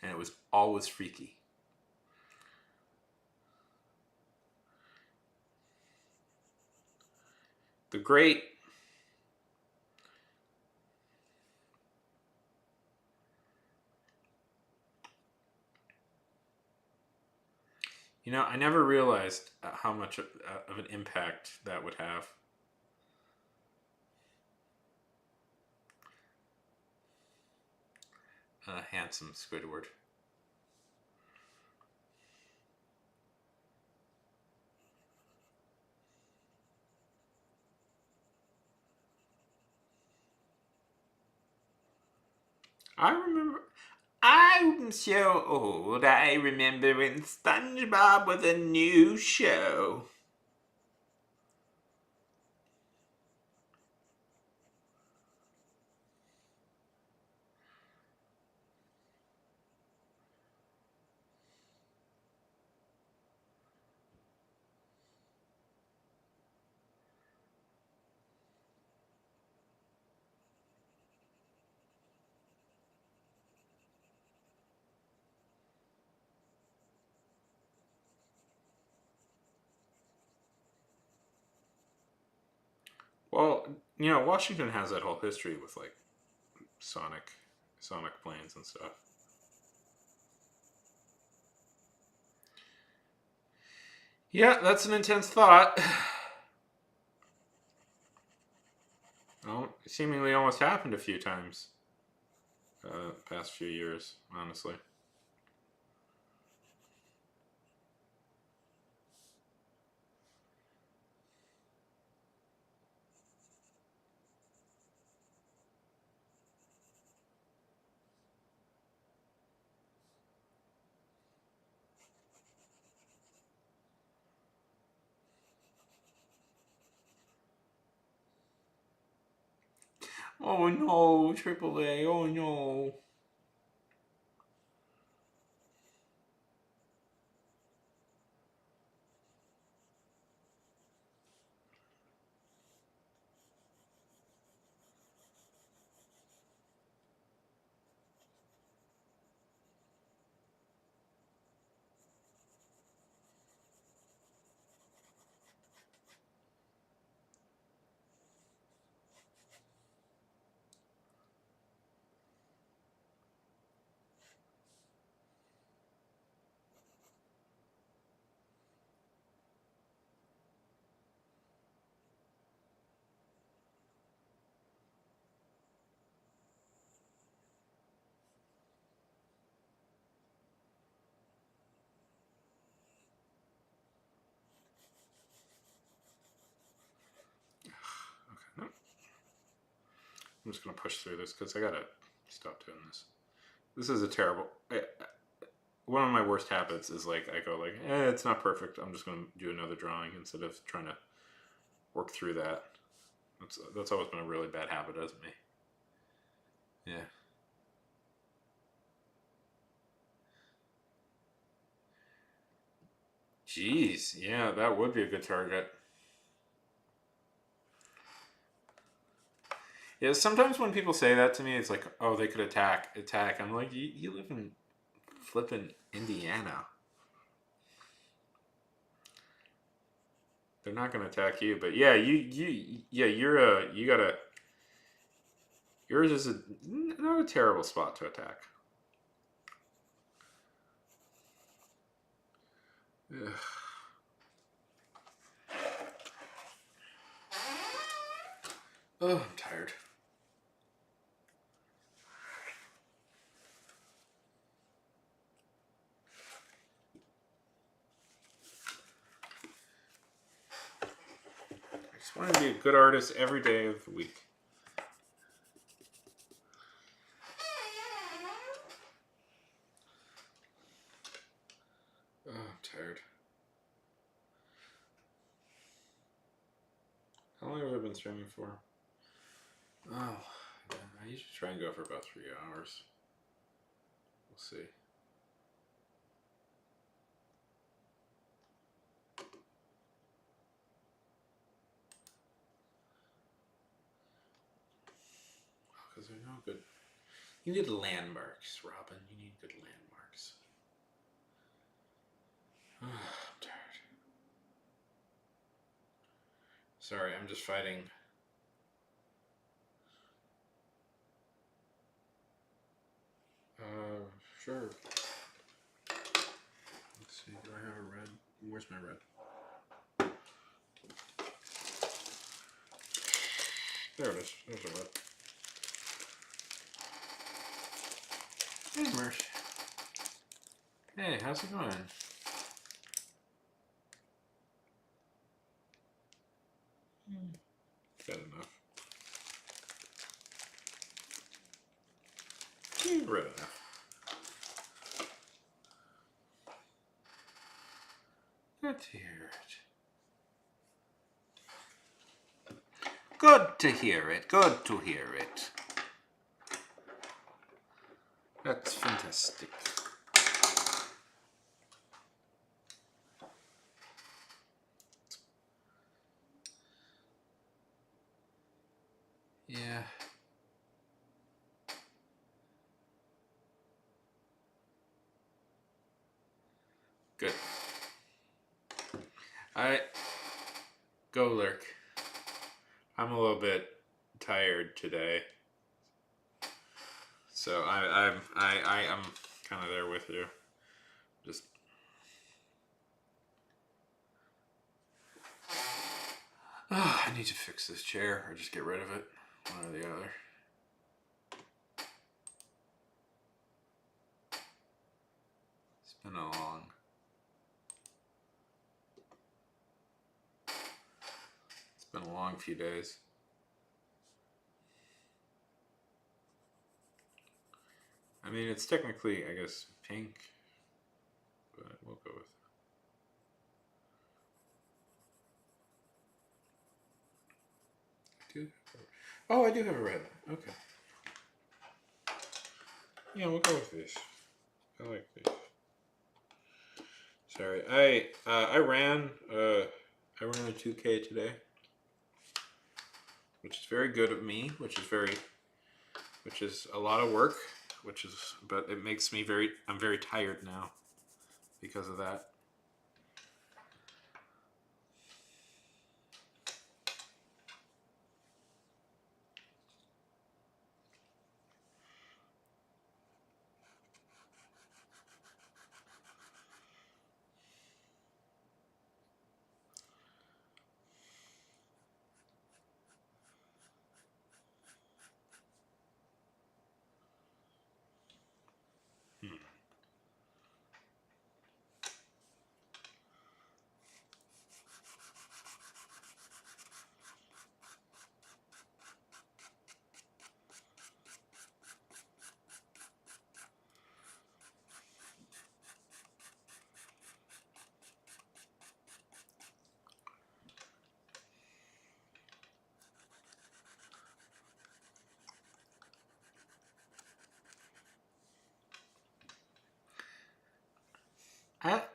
and it was always freaky. The great I never realized how much of an impact that would have. Handsome Squidward. I remember. I'm so old. I remember when SpongeBob was a new show. Well, Washington has that whole history with like Sonic, Sonic planes and stuff. Yeah, that's an intense thought. Well, it seemingly almost happened a few times past few years, honestly. Oh no, AAA. Oh no. Okay. I'm just gonna push through this because I gotta stop doing this. This is a terrible. One of my worst habits is like I go like, it's not perfect. I'm just gonna do another drawing instead of trying to work through that. That's always been a really bad habit of me. Yeah. Jeez, yeah, that would be a good target. Yeah, sometimes when people say that to me, it's like, oh, they could attack. I'm like, you live in flipping Indiana. They're not gonna attack you, but yeah, you gotta. Yours is not a terrible spot to attack. Ugh. Oh, I'm tired. I just want to be a good artist every day of the week. Oh, I'm tired. How long have I been streaming for? Oh, I usually try and go for about 3 hours. We'll see. Because they're no good. You need landmarks, Robin. You need good landmarks. Oh, I'm tired. Sorry, I'm just fighting. Sure. Let's see, do I have a red? Where's my red? There it is. There's a red. Hey, Mersh. Hey, how's it going? Got enough. Red enough. Good to hear it. Good to hear it. Good to hear it. That's fantastic. Yeah. Good. I go lurk. I'm a little bit tired today, so I'm kind of there with you. Just I need to fix this chair or just get rid of it, one or the other. It's been a long few days. I mean, it's technically, I guess, pink, but we'll go with it. Oh, I do have a red. Okay. Yeah, we'll go with these. I like these. Sorry, I ran a 2K today, which is very good of me. Which is a lot of work. But it makes me very. I'm very tired now because of that. Hmm.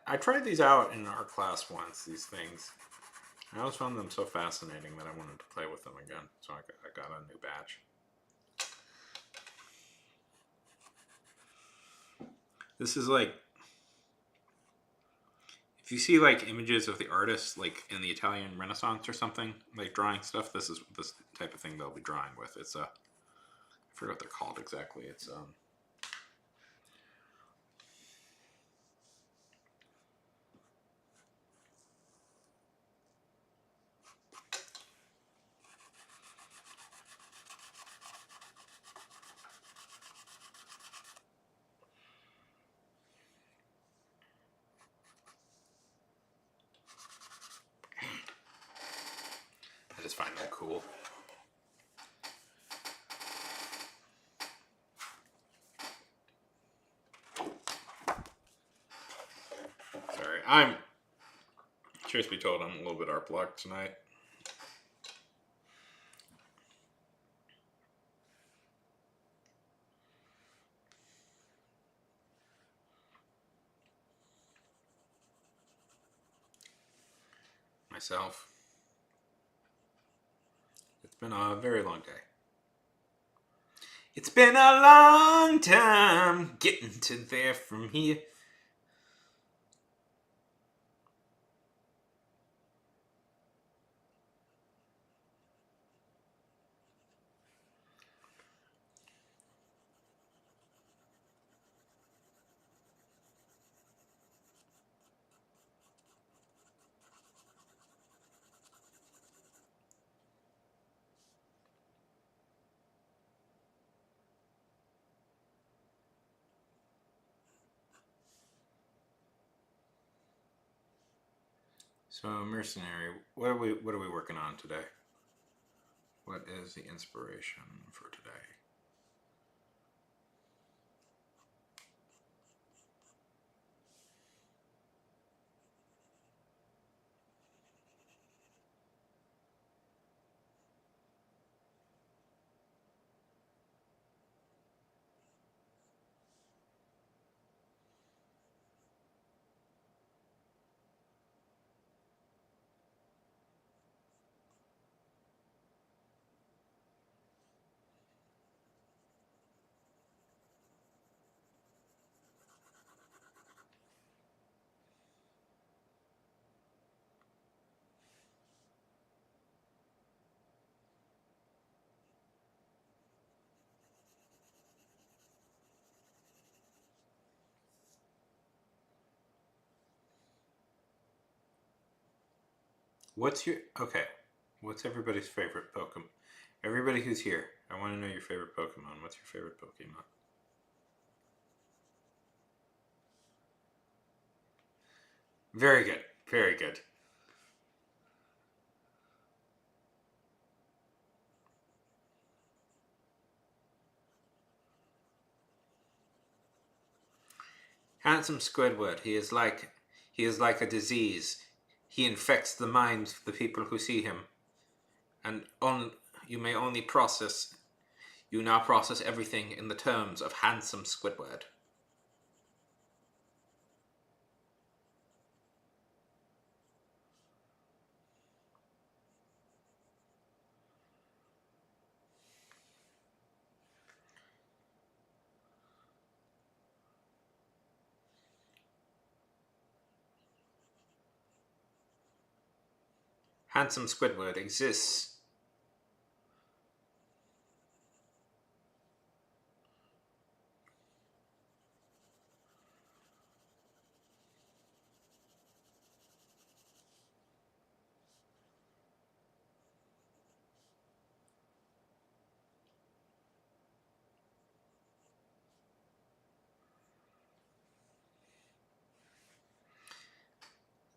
I tried these out in our class once. These things. I always found them so fascinating that I wanted to play with them again. So I got a new batch. This is like if you see like images of the artists like in the Italian Renaissance or something, like drawing stuff, this is this type of thing they'll be drawing with. It's a I forget what they're called exactly. It's I just find them cool. Sorry, I'm truth be told, I'm a little bit art blocked tonight. Myself. It's been a very long day. It's been a long time getting to there from here. So, mercenary, what are we working on today? What is the inspiration for today? What's your okay? What's everybody's favorite Pokemon? Everybody who's here, I want to know your favorite Pokemon. What's your favorite Pokemon? Very good. Very good. Handsome Squidward. He is like a disease. He infects the minds of the people who see him, and on you now process everything in the terms of handsome Squidward. Handsome Squidward exists.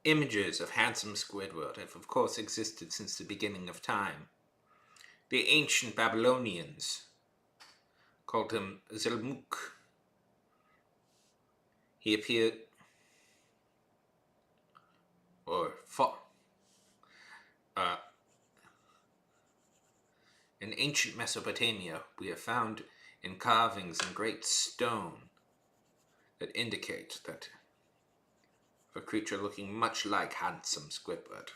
Images of handsome Squidward have of course existed since the beginning of time. The ancient Babylonians called him Zelmuk. He appeared, in ancient Mesopotamia, we have found in carvings in great stone that indicate that of a creature looking much like handsome Squidward.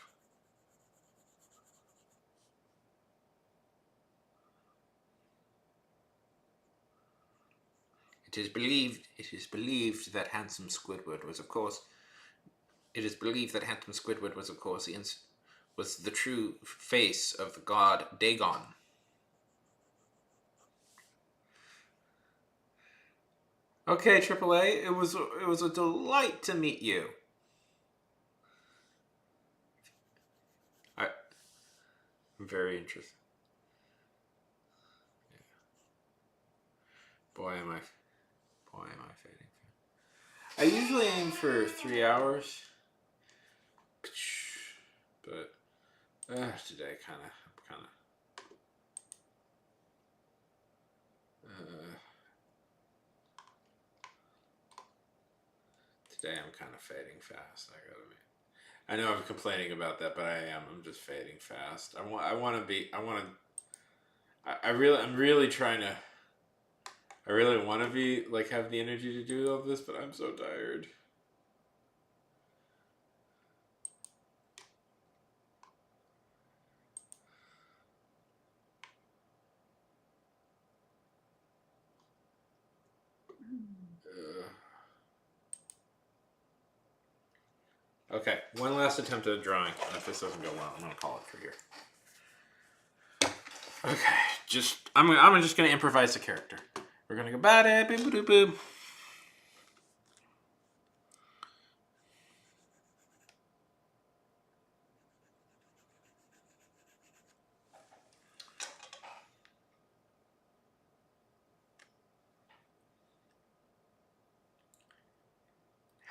It is believed that handsome Squidward was, of course, was the true face of the god Dagon. Okay, AAA, it was a delight to meet you. I'm very interested. Yeah. Boy, am I fading. I usually aim for 3 hours, but today kind of. Today I'm kind of fading fast. I know I'm complaining about that, but I'm just fading fast. I'm really trying to. I really want to be like have the energy to do all this, but I'm so tired. Okay, one last attempt at a drawing. And if this doesn't go well, I'm gonna call it for here. Okay, I'm just gonna improvise the character. We're gonna go ba boop boop boop.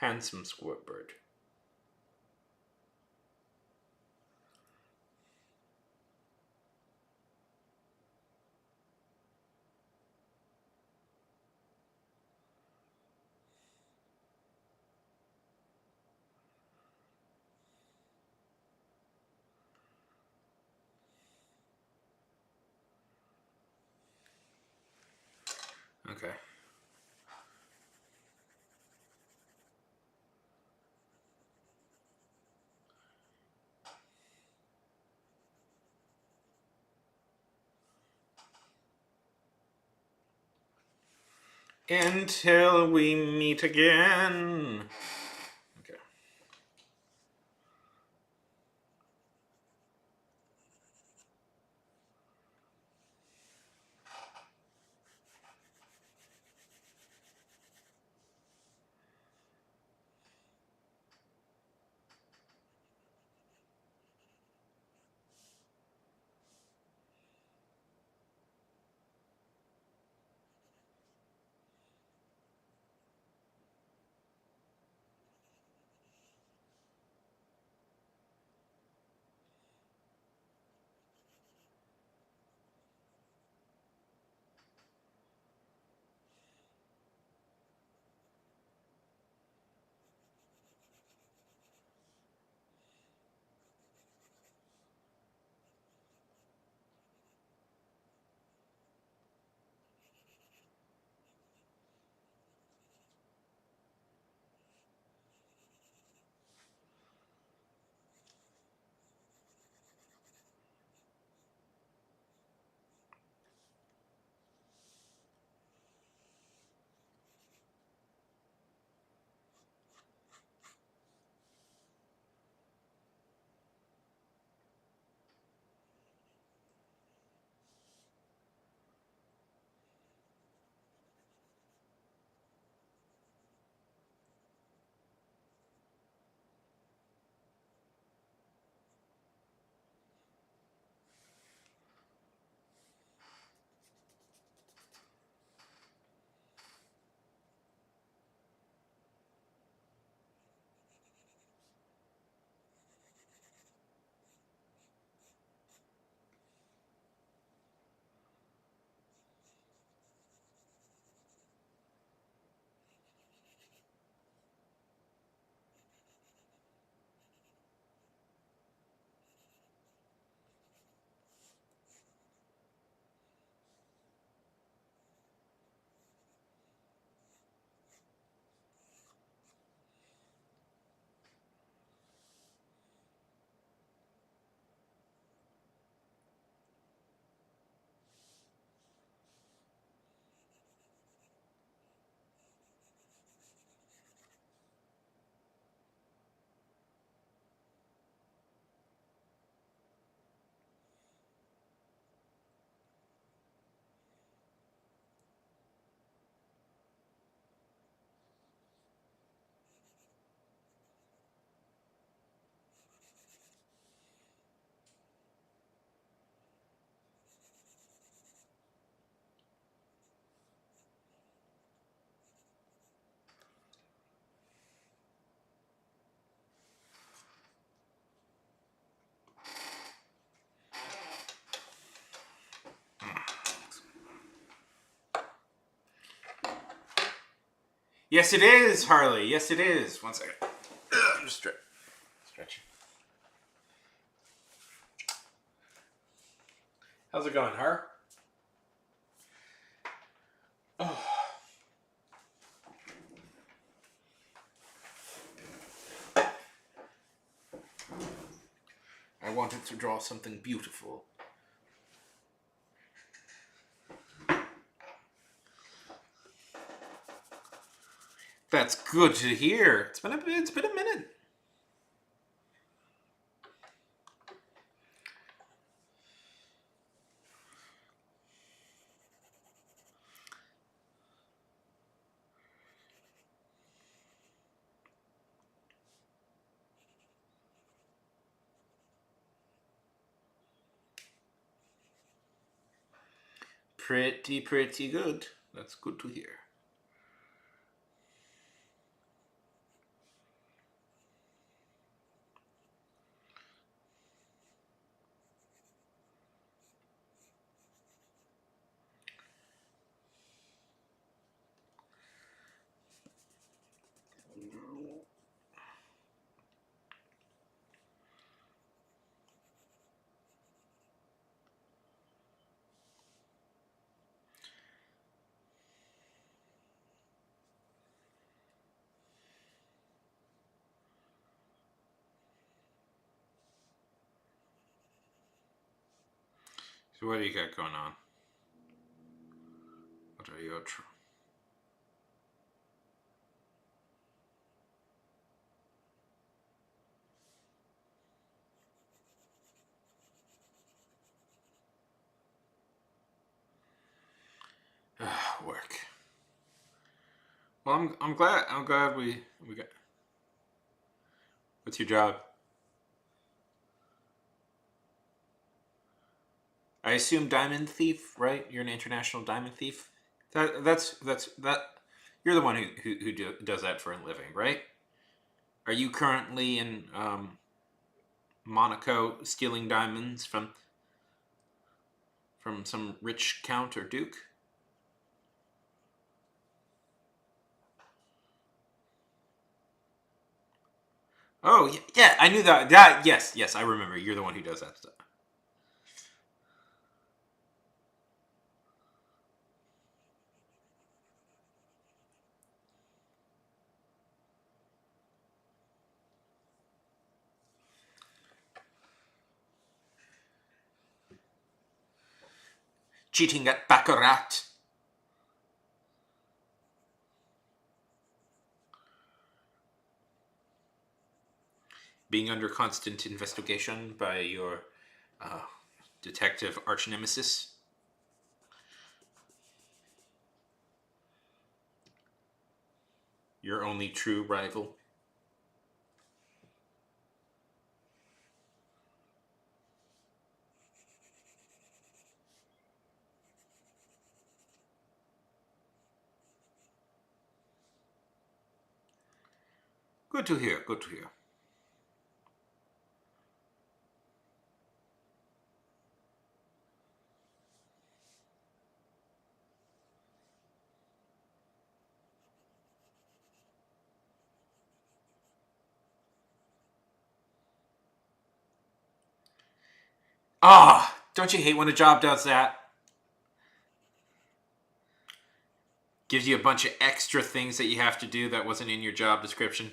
Handsome Squidward. Okay. Until we meet again. Okay. Yes, it is, Harley. Yes, it is. One second. I'm just stretching. How's it going, Har? Oh. I wanted to draw something beautiful. That's good to hear. It's been a minute. Pretty good. That's good to hear. So what do you got going on? What are your work? Well, I'm glad we got. What's your job? I assume diamond thief, right? You're an international diamond thief. That. You're the one who does that for a living, right? Are you currently in Monaco stealing diamonds from some rich count or duke? Oh yeah, I knew that. Yes, I remember. You're the one who does that stuff. Cheating at baccarat. Being under constant investigation by your uh, detective arch nemesis. Your only true rival. Good to hear. Good to hear. Ah, don't you hate when a job does that? Gives you a bunch of extra things that you have to do that wasn't in your job description.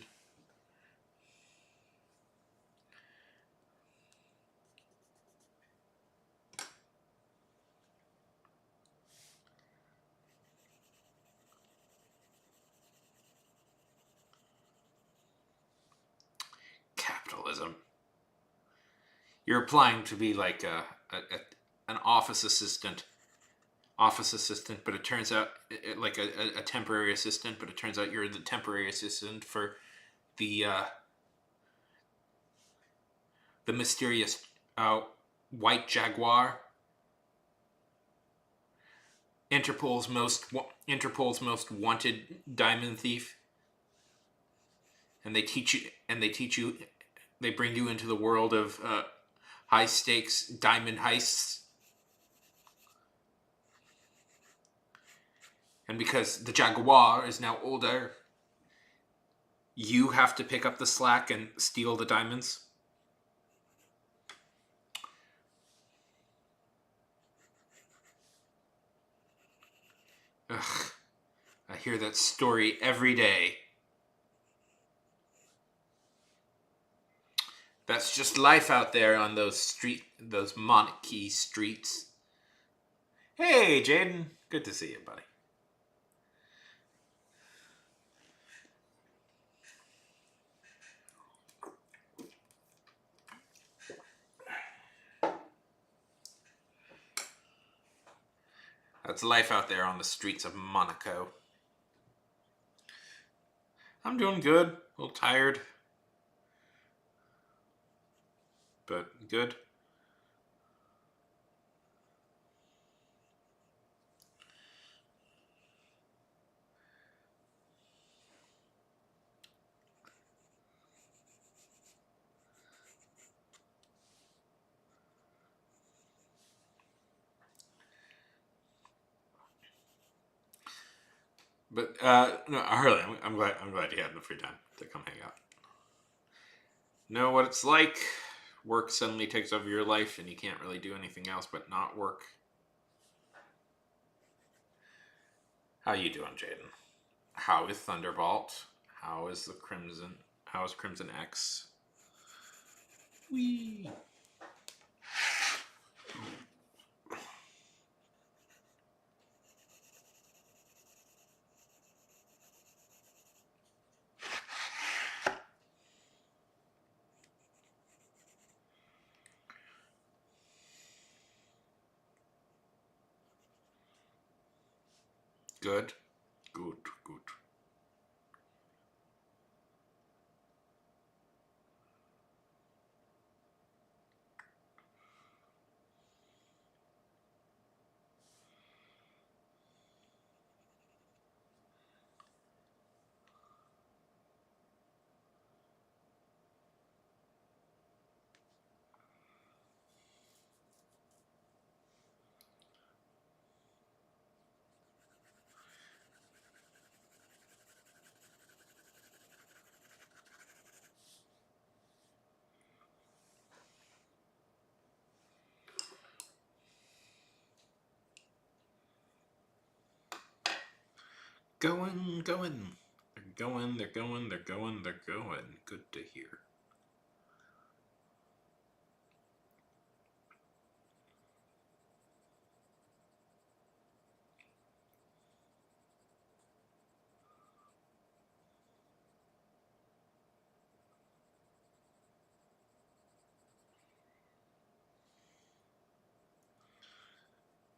Capitalism. You're applying to be like an office assistant, but it turns out like a temporary assistant, but it turns out you're the temporary assistant for the the mysterious white jaguar, Interpol's most wanted diamond thief, and they teach you they bring you into the world of high stakes diamond heists. And because the jaguar is now older, You have to pick up the slack and steal the diamonds? Ugh, I hear that story every day. That's just life out there on those monarchy streets. Hey, Jaden. Good to see you, buddy. That's life out there on the streets of Monaco. I'm doing good. A little tired, but good. But no, Harley, I'm glad you had the free time to come hang out. Know what it's like? Work suddenly takes over your life, and you can't really do anything else but not work. How you doing, Jaden? How is Thunderbolt? How is the Crimson? How is Crimson X? Whee! Good. Good. Good. Going, going. They're going, they're going, they're going, they're going. Good to hear.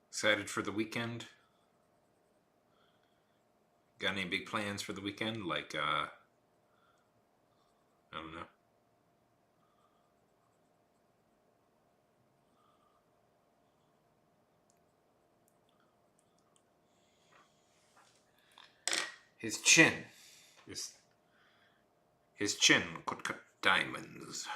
Excited for the weekend? Got any big plans for the weekend? Like, I don't know. His chin. His chin could cut diamonds.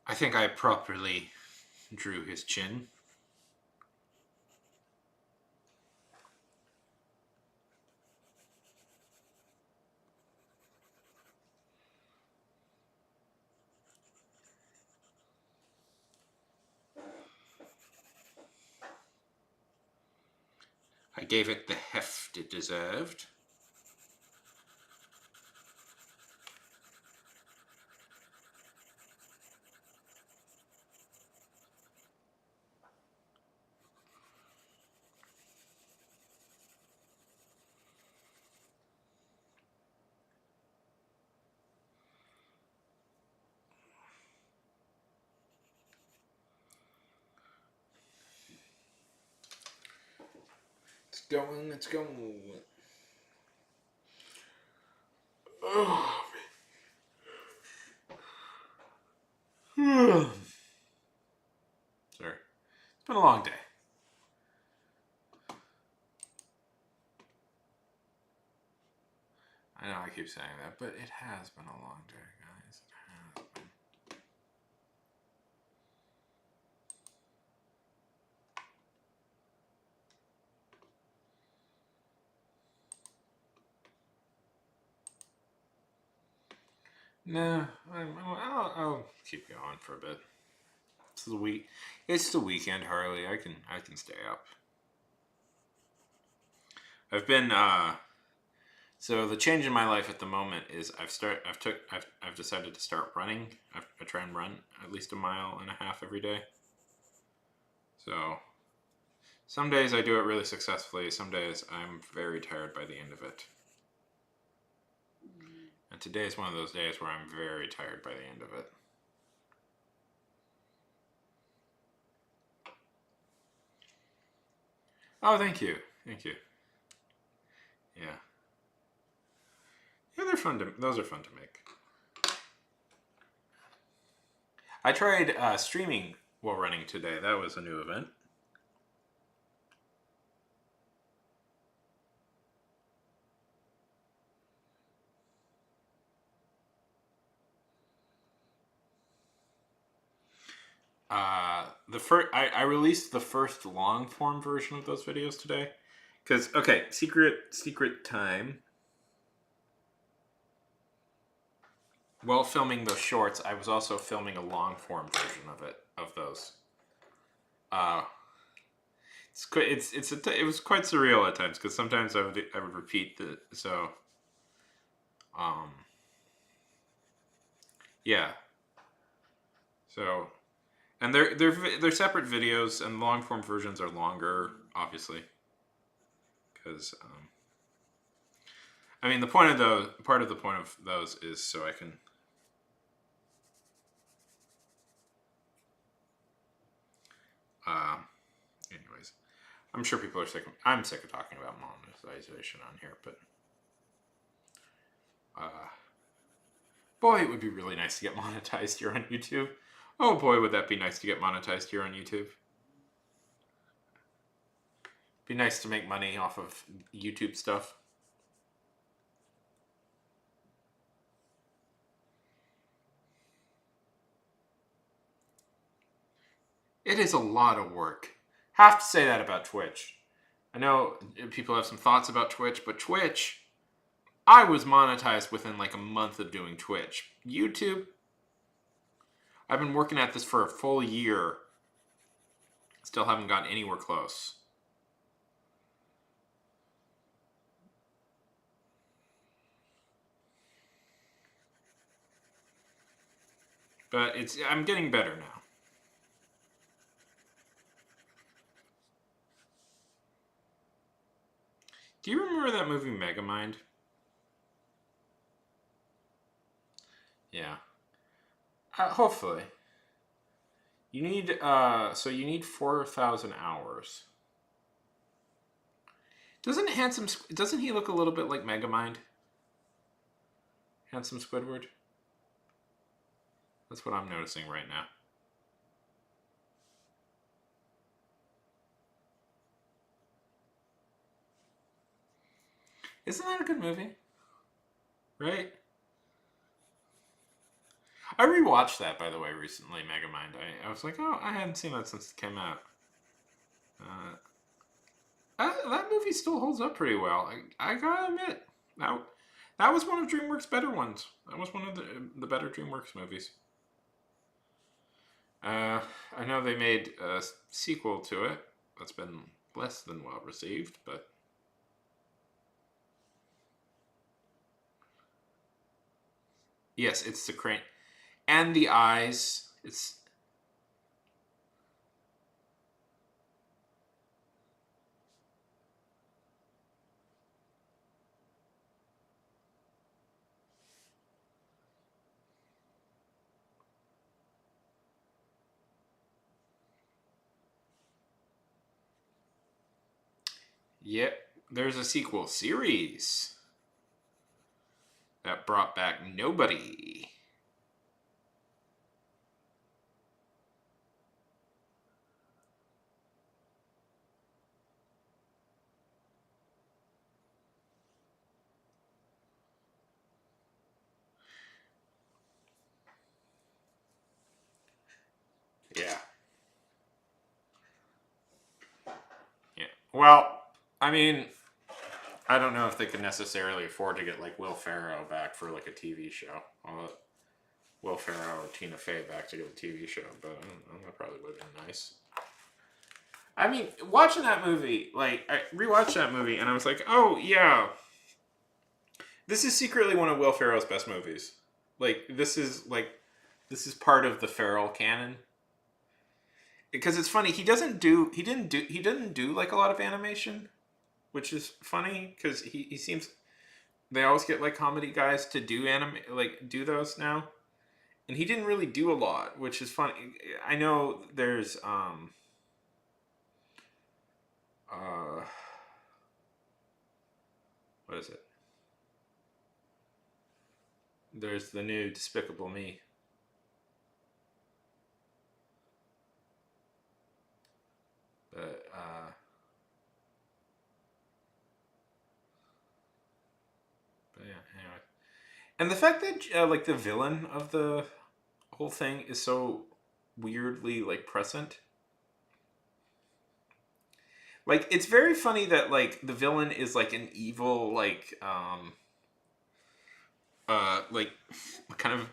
I think I properly drew his chin. I gave it the heft it deserved. It's going, it's going. Oh. Sorry. It's been a long day. I know I keep saying that, but it has been a long day, guys. It has been. No, I'll keep going for a bit. It's the week. It's the weekend, Harley. I can stay up. I've been so the change in my life at the moment is I've decided to start running. I try and run at least 1.5 miles every day. So some days I do it really successfully. Some days I'm very tired by the end of it. And today is one of those days where I'm very tired by the end of it. Oh, thank you. Thank you. Yeah. Yeah, those are fun to make. I tried streaming while running today. That was a new event. I released the first long form version of those videos today. Because, okay, secret time. While filming those shorts, I was also filming a long form version of those. It was quite surreal at times because sometimes I would repeat um yeah. So, and they're separate videos, and long form versions are longer, obviously, because I mean, part of the point of those is so I can. Anyways, I'm sure people are sick. I'm sick of talking about monetization on here, but boy, it would be really nice to get monetized here on YouTube. Oh boy, would that be nice to get monetized here on YouTube. Be nice to make money off of YouTube stuff. It is a lot of work. Have to say that about Twitch. I know people have some thoughts about Twitch, but Twitch, I was monetized within like a month of doing Twitch. YouTube, I've been working at this for a full year. Still haven't gotten anywhere close. But I'm getting better now. Do you remember that movie Megamind? Yeah. Hopefully. You need you need 4,000 hours. Doesn't he look a little bit like Megamind? Handsome Squidward? That's what I'm noticing right now. Isn't that a good movie? Right? I rewatched that, by the way, recently, Megamind. I was like, oh, I hadn't seen that since it came out. That movie still holds up pretty well. I gotta admit. That was one of DreamWorks' better ones. That was one of the better DreamWorks movies. I know they made a sequel to it that's been less than well received, but yes, it's the crane and the eyes. Yep. There's a sequel series that brought back nobody. Well, I mean, I don't know if they could necessarily afford to get like Will Ferrell back for like a TV show. Will Ferrell or Tina Fey back to do a TV show, but I don't know, that probably would have been nice. I mean, watching that movie, like I rewatched that movie and I was like, oh yeah, this is secretly one of Will Ferrell's best movies. This is part of the Ferrell canon. Because it's funny, he didn't do like a lot of animation, which is funny because he seems they always get like comedy guys to do do those now, and he didn't really do a lot, which is funny. I know there's uh what is it? There's the new Despicable Me. But yeah, anyway. And the fact that like the villain of the whole thing is so weirdly like present. Like it's very funny that like the villain is like an evil like kind of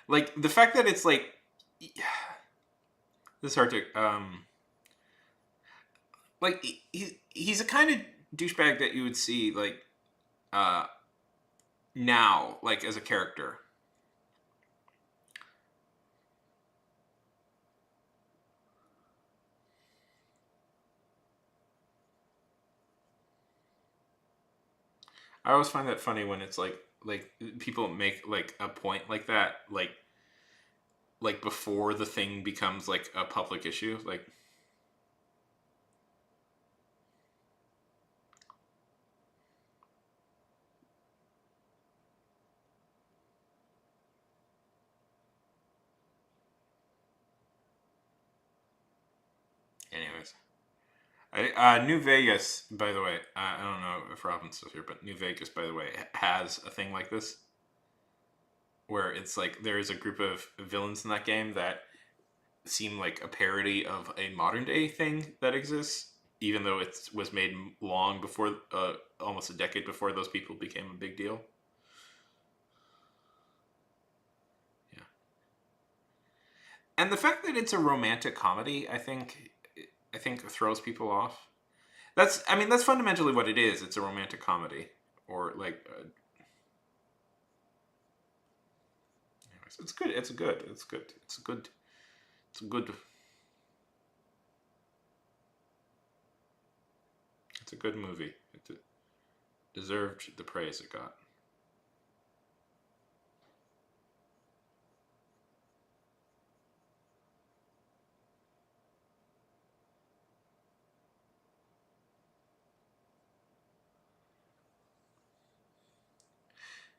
like the fact that it's like this is hard to like he's a kind of douchebag that you would see like uh now like as a character. I always find that funny when it's like people make like a point like that like before the thing becomes like a public issue like anyways. New Vegas, by the way, I don't know if Robin's still here, but New Vegas, by the way, has a thing like this where it's like there is a group of villains in that game that seem like a parody of a modern day thing that exists, even though it was made long before, almost a decade before those people became a big deal. Yeah, and the fact that it's a romantic comedy, I think throws people off. I mean, that's fundamentally what it is. It's a romantic comedy, or like, anyways, it's good. It's good. It's good. It's good. It's a good. It's a good movie. It deserved the praise it got.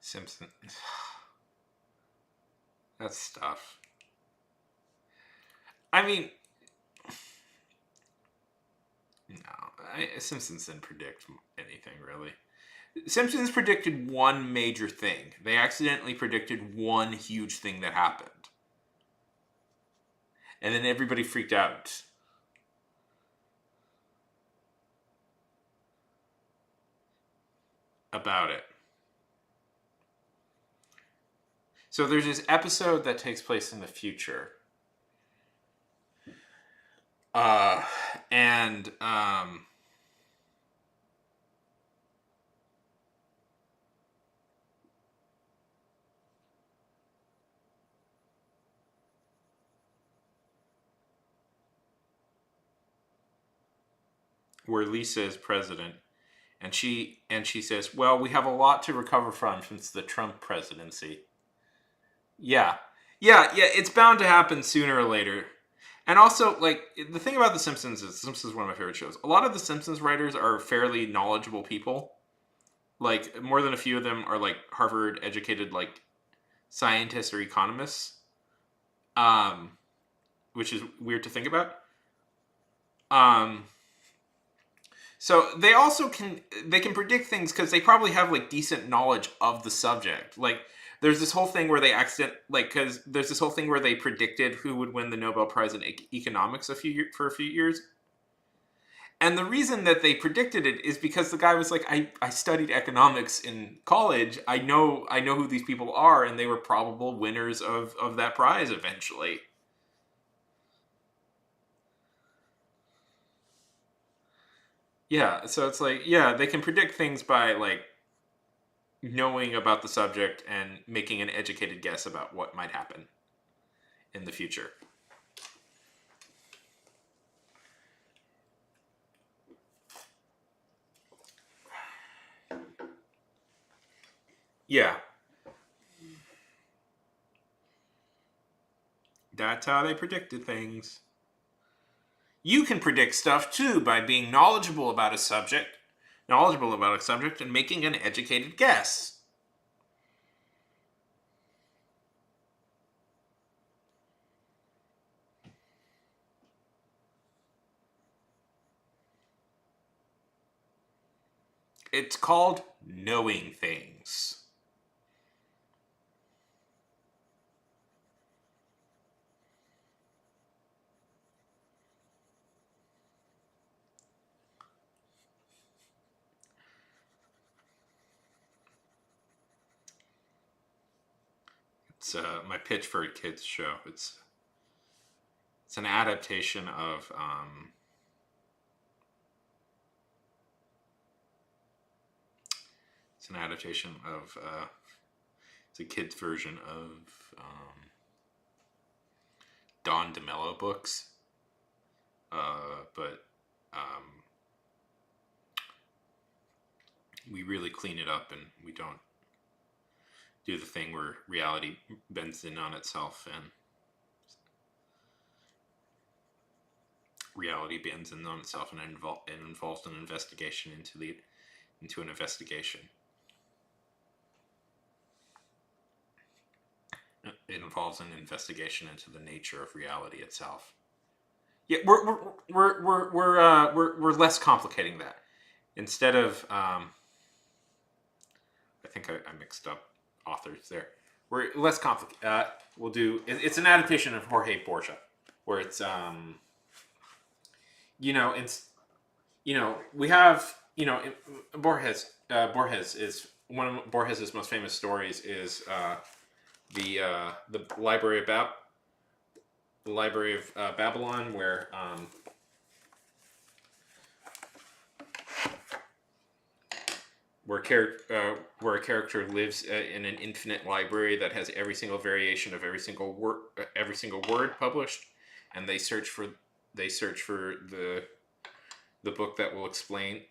Simpson. That's stuff. I mean, no, Simpsons didn't predict anything really. Simpsons predicted one major thing. They accidentally predicted one huge thing that happened. And then everybody freaked out about it. So there's this episode that takes place in the future. Uh, and where Lisa is president, and she says, "Well, we have a lot to recover from since the Trump presidency." Yeah, yeah. It's bound to happen sooner or later. And also, like the thing about The Simpsons is, The Simpsons is one of my favorite shows. A lot of The Simpsons writers are fairly knowledgeable people. Like more than a few of them are like Harvard educated like scientists or economists, um, which is weird to think about. Um, So they also can predict things because they probably have like decent knowledge of the subject. Like There's this whole thing where they because there's this whole thing where they predicted who would win the Nobel Prize in economics for a few years. And the reason that they predicted it is because the guy was like, I studied economics in college. I know who these people are, and they were probable winners of that prize eventually. Yeah, so it's like, yeah, they can predict things by like knowing about the subject and making an educated guess about what might happen in the future. Yeah. That's how they predicted things. You can predict stuff too by being knowledgeable about a subject, and making an educated guess. It's called knowing things. It's my pitch for a kids show. It's an adaptation of it's a kids version of Don DeMello books, but we really clean it up and we don't do the thing where reality bends in on itself and it involves an investigation into an investigation. It involves an investigation into the nature of reality itself. Yeah, we're less complicating that. Instead of I think I mixed up authors there. We're less complicated. We'll do. It's an adaptation of Jorge Borgia, where it's we have Borges. Borges is one of Borges' most famous stories is the Library of Babylon, where a character lives in an infinite library that has every single variation of every single word published, and they search for the book that will explain,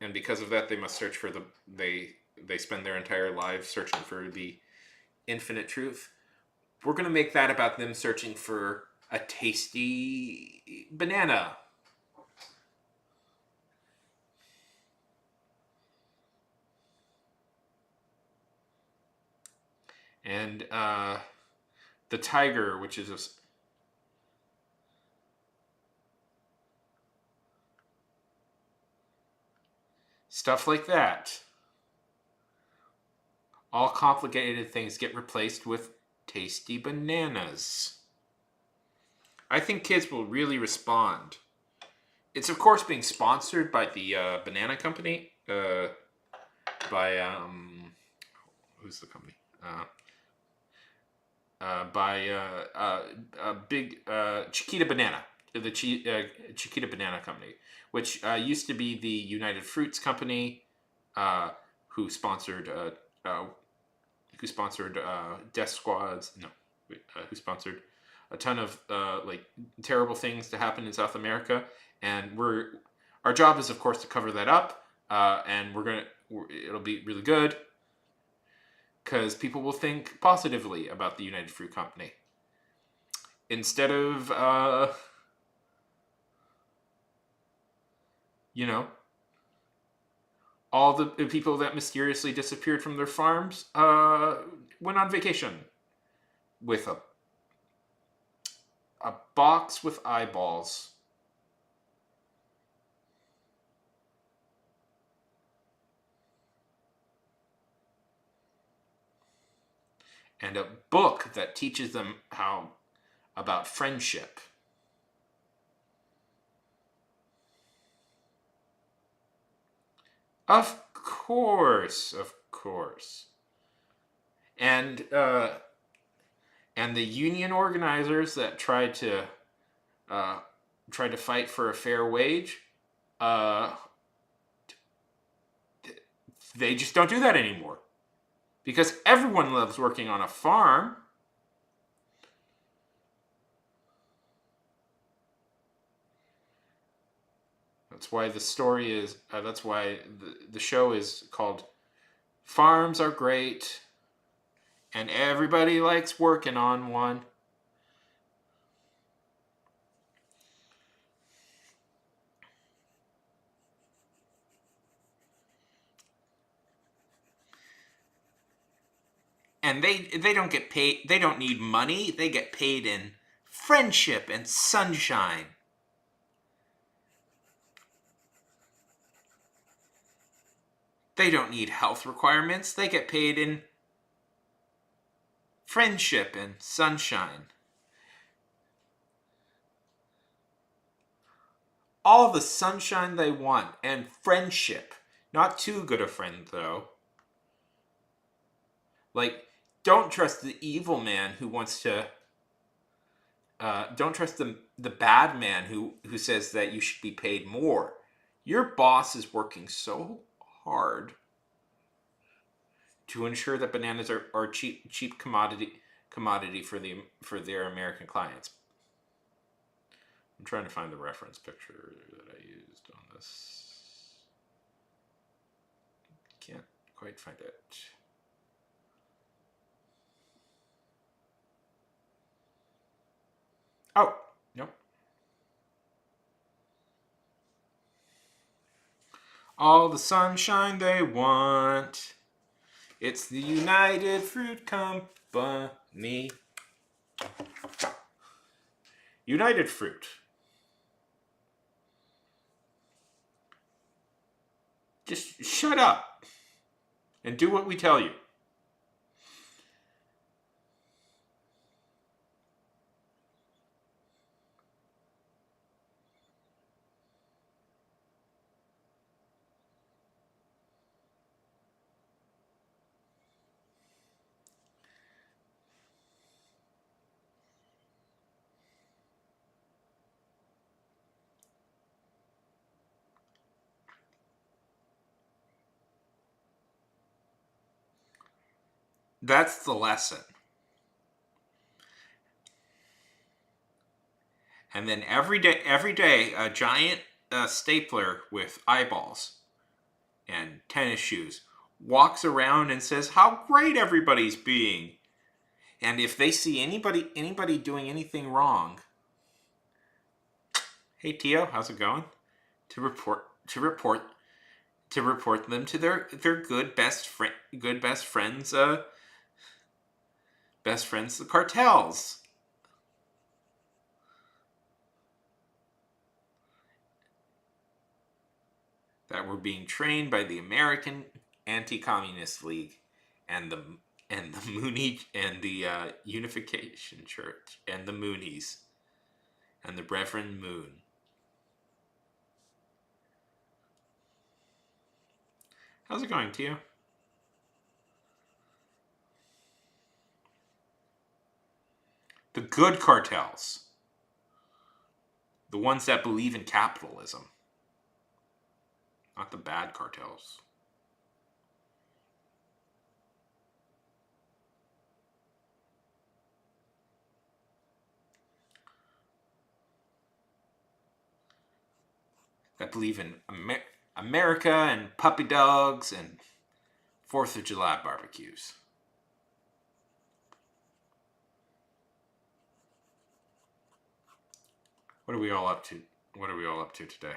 and because of that, they must search for they spend their entire lives searching for the infinite truth. We're going to make that about them searching for a tasty banana. And the tiger, which is stuff like that. All complicated things get replaced with tasty bananas. I think kids will really respond. It's of course being sponsored by the banana company. By who's the company? By big Chiquita Banana, the Chiquita Banana Company, which used to be the United Fruits Company, who sponsored death squads. No, who sponsored a ton of like terrible things to happen in South America, and our job is of course to cover that up, and it'll be really good. Because people will think positively about the United Fruit Company. Instead of, all the people that mysteriously disappeared from their farms went on vacation with a box with eyeballs. and a book that teaches them how about friendship. Of course, of course. And the union organizers that uh, tried to fight for a fair wage, uh, they just don't do that anymore because everyone loves working on a farm. That's why the story is. That's why the show is called "Farms Are Great," and everybody likes working on one. And they don't get paid. They don't need money. They get paid in friendship and sunshine. They don't need health requirements. They get paid in friendship and sunshine. All the sunshine they want and friendship. Not too good a friend, though. Like, don't trust the evil man who wants to. Don't trust the bad man who says that you should be paid more. Your boss is working so hard to ensure that bananas are cheap commodity for their American clients. I'm trying to find the reference picture that I used on this. Can't quite find it. Oh, nope. All the sunshine they want. It's the United Fruit Company. United Fruit. Just shut up and do what we tell you. That's the lesson. And then every day, a giant stapler with eyeballs and tennis shoes walks around and says how great everybody's being. And if they see anybody doing anything wrong, hey Tio, how's it going? To report them to their good best friends, the cartels. That were being trained by the American Anti-Communist League and the Mooney and the Unification Church and the Moonies and the Reverend Moon. How's it going, Tio? The good cartels. The ones that believe in capitalism. Not the bad cartels. That believe in America and puppy dogs and 4th of July barbecues. What are we all up to? What are we all up to today?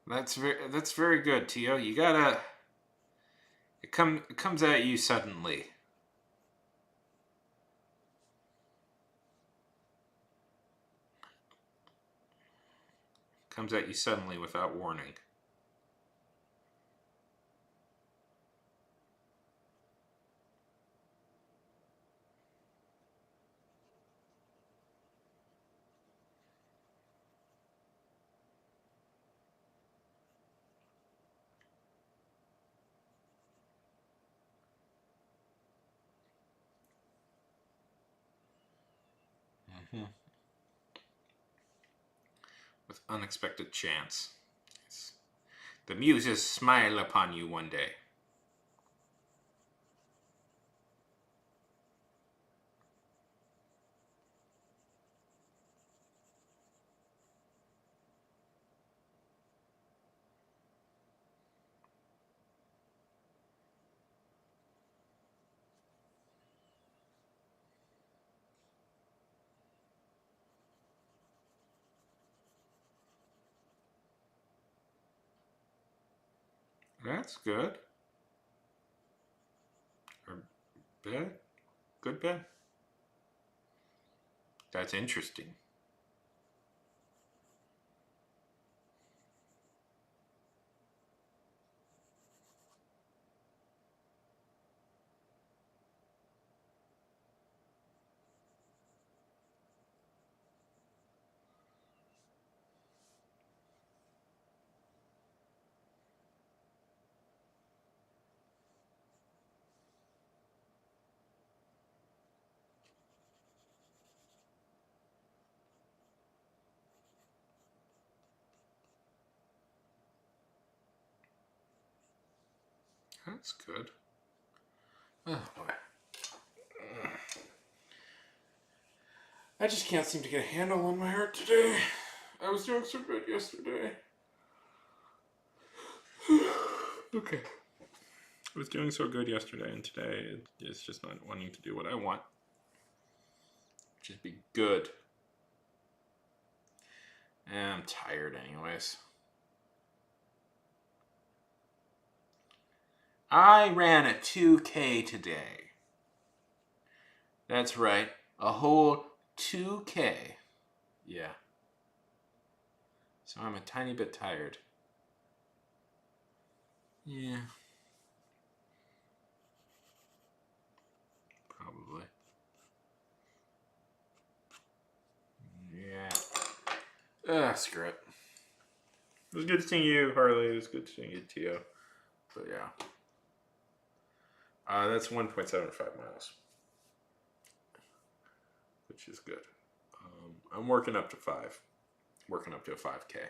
That's very good, Tio. You gotta. It comes at you suddenly. Comes at you suddenly without warning. With unexpected chance. The muses smile upon you one day. That's good. Or bad? Good bad? That's interesting. That's good. Oh boy. I just can't seem to get a handle on my heart today. I was doing so good yesterday. Okay. I was doing so good yesterday, and today it's just not wanting to do what I want. Just be good. And I'm tired anyways. I ran a 2K today. That's right. A whole 2K. Yeah. So I'm a tiny bit tired. Yeah. Probably. Yeah. Screw it. It was good seeing you, Harley. It was good seeing you, Tio. But yeah. That's 1.75 miles. Which is good. I'm working up to 5. Working up to a 5K.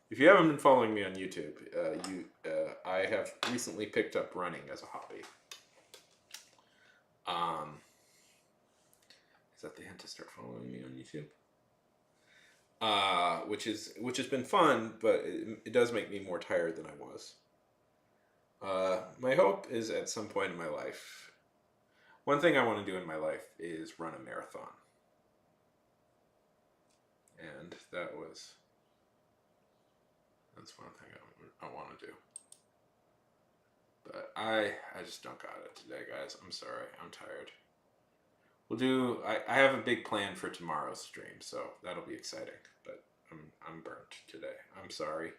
If you haven't been following me on YouTube, I have recently picked up running as a hobby. Is that the hint to start following me on YouTube? Which has been fun, but it does make me more tired than I was. My hope is at some point in my life, one thing I want to do in my life is run a marathon. And that's one thing I want to do. But I just don't got it today, guys. I'm sorry. I'm tired. I have a big plan for tomorrow's stream, so that'll be exciting. But I'm burnt today. I'm sorry.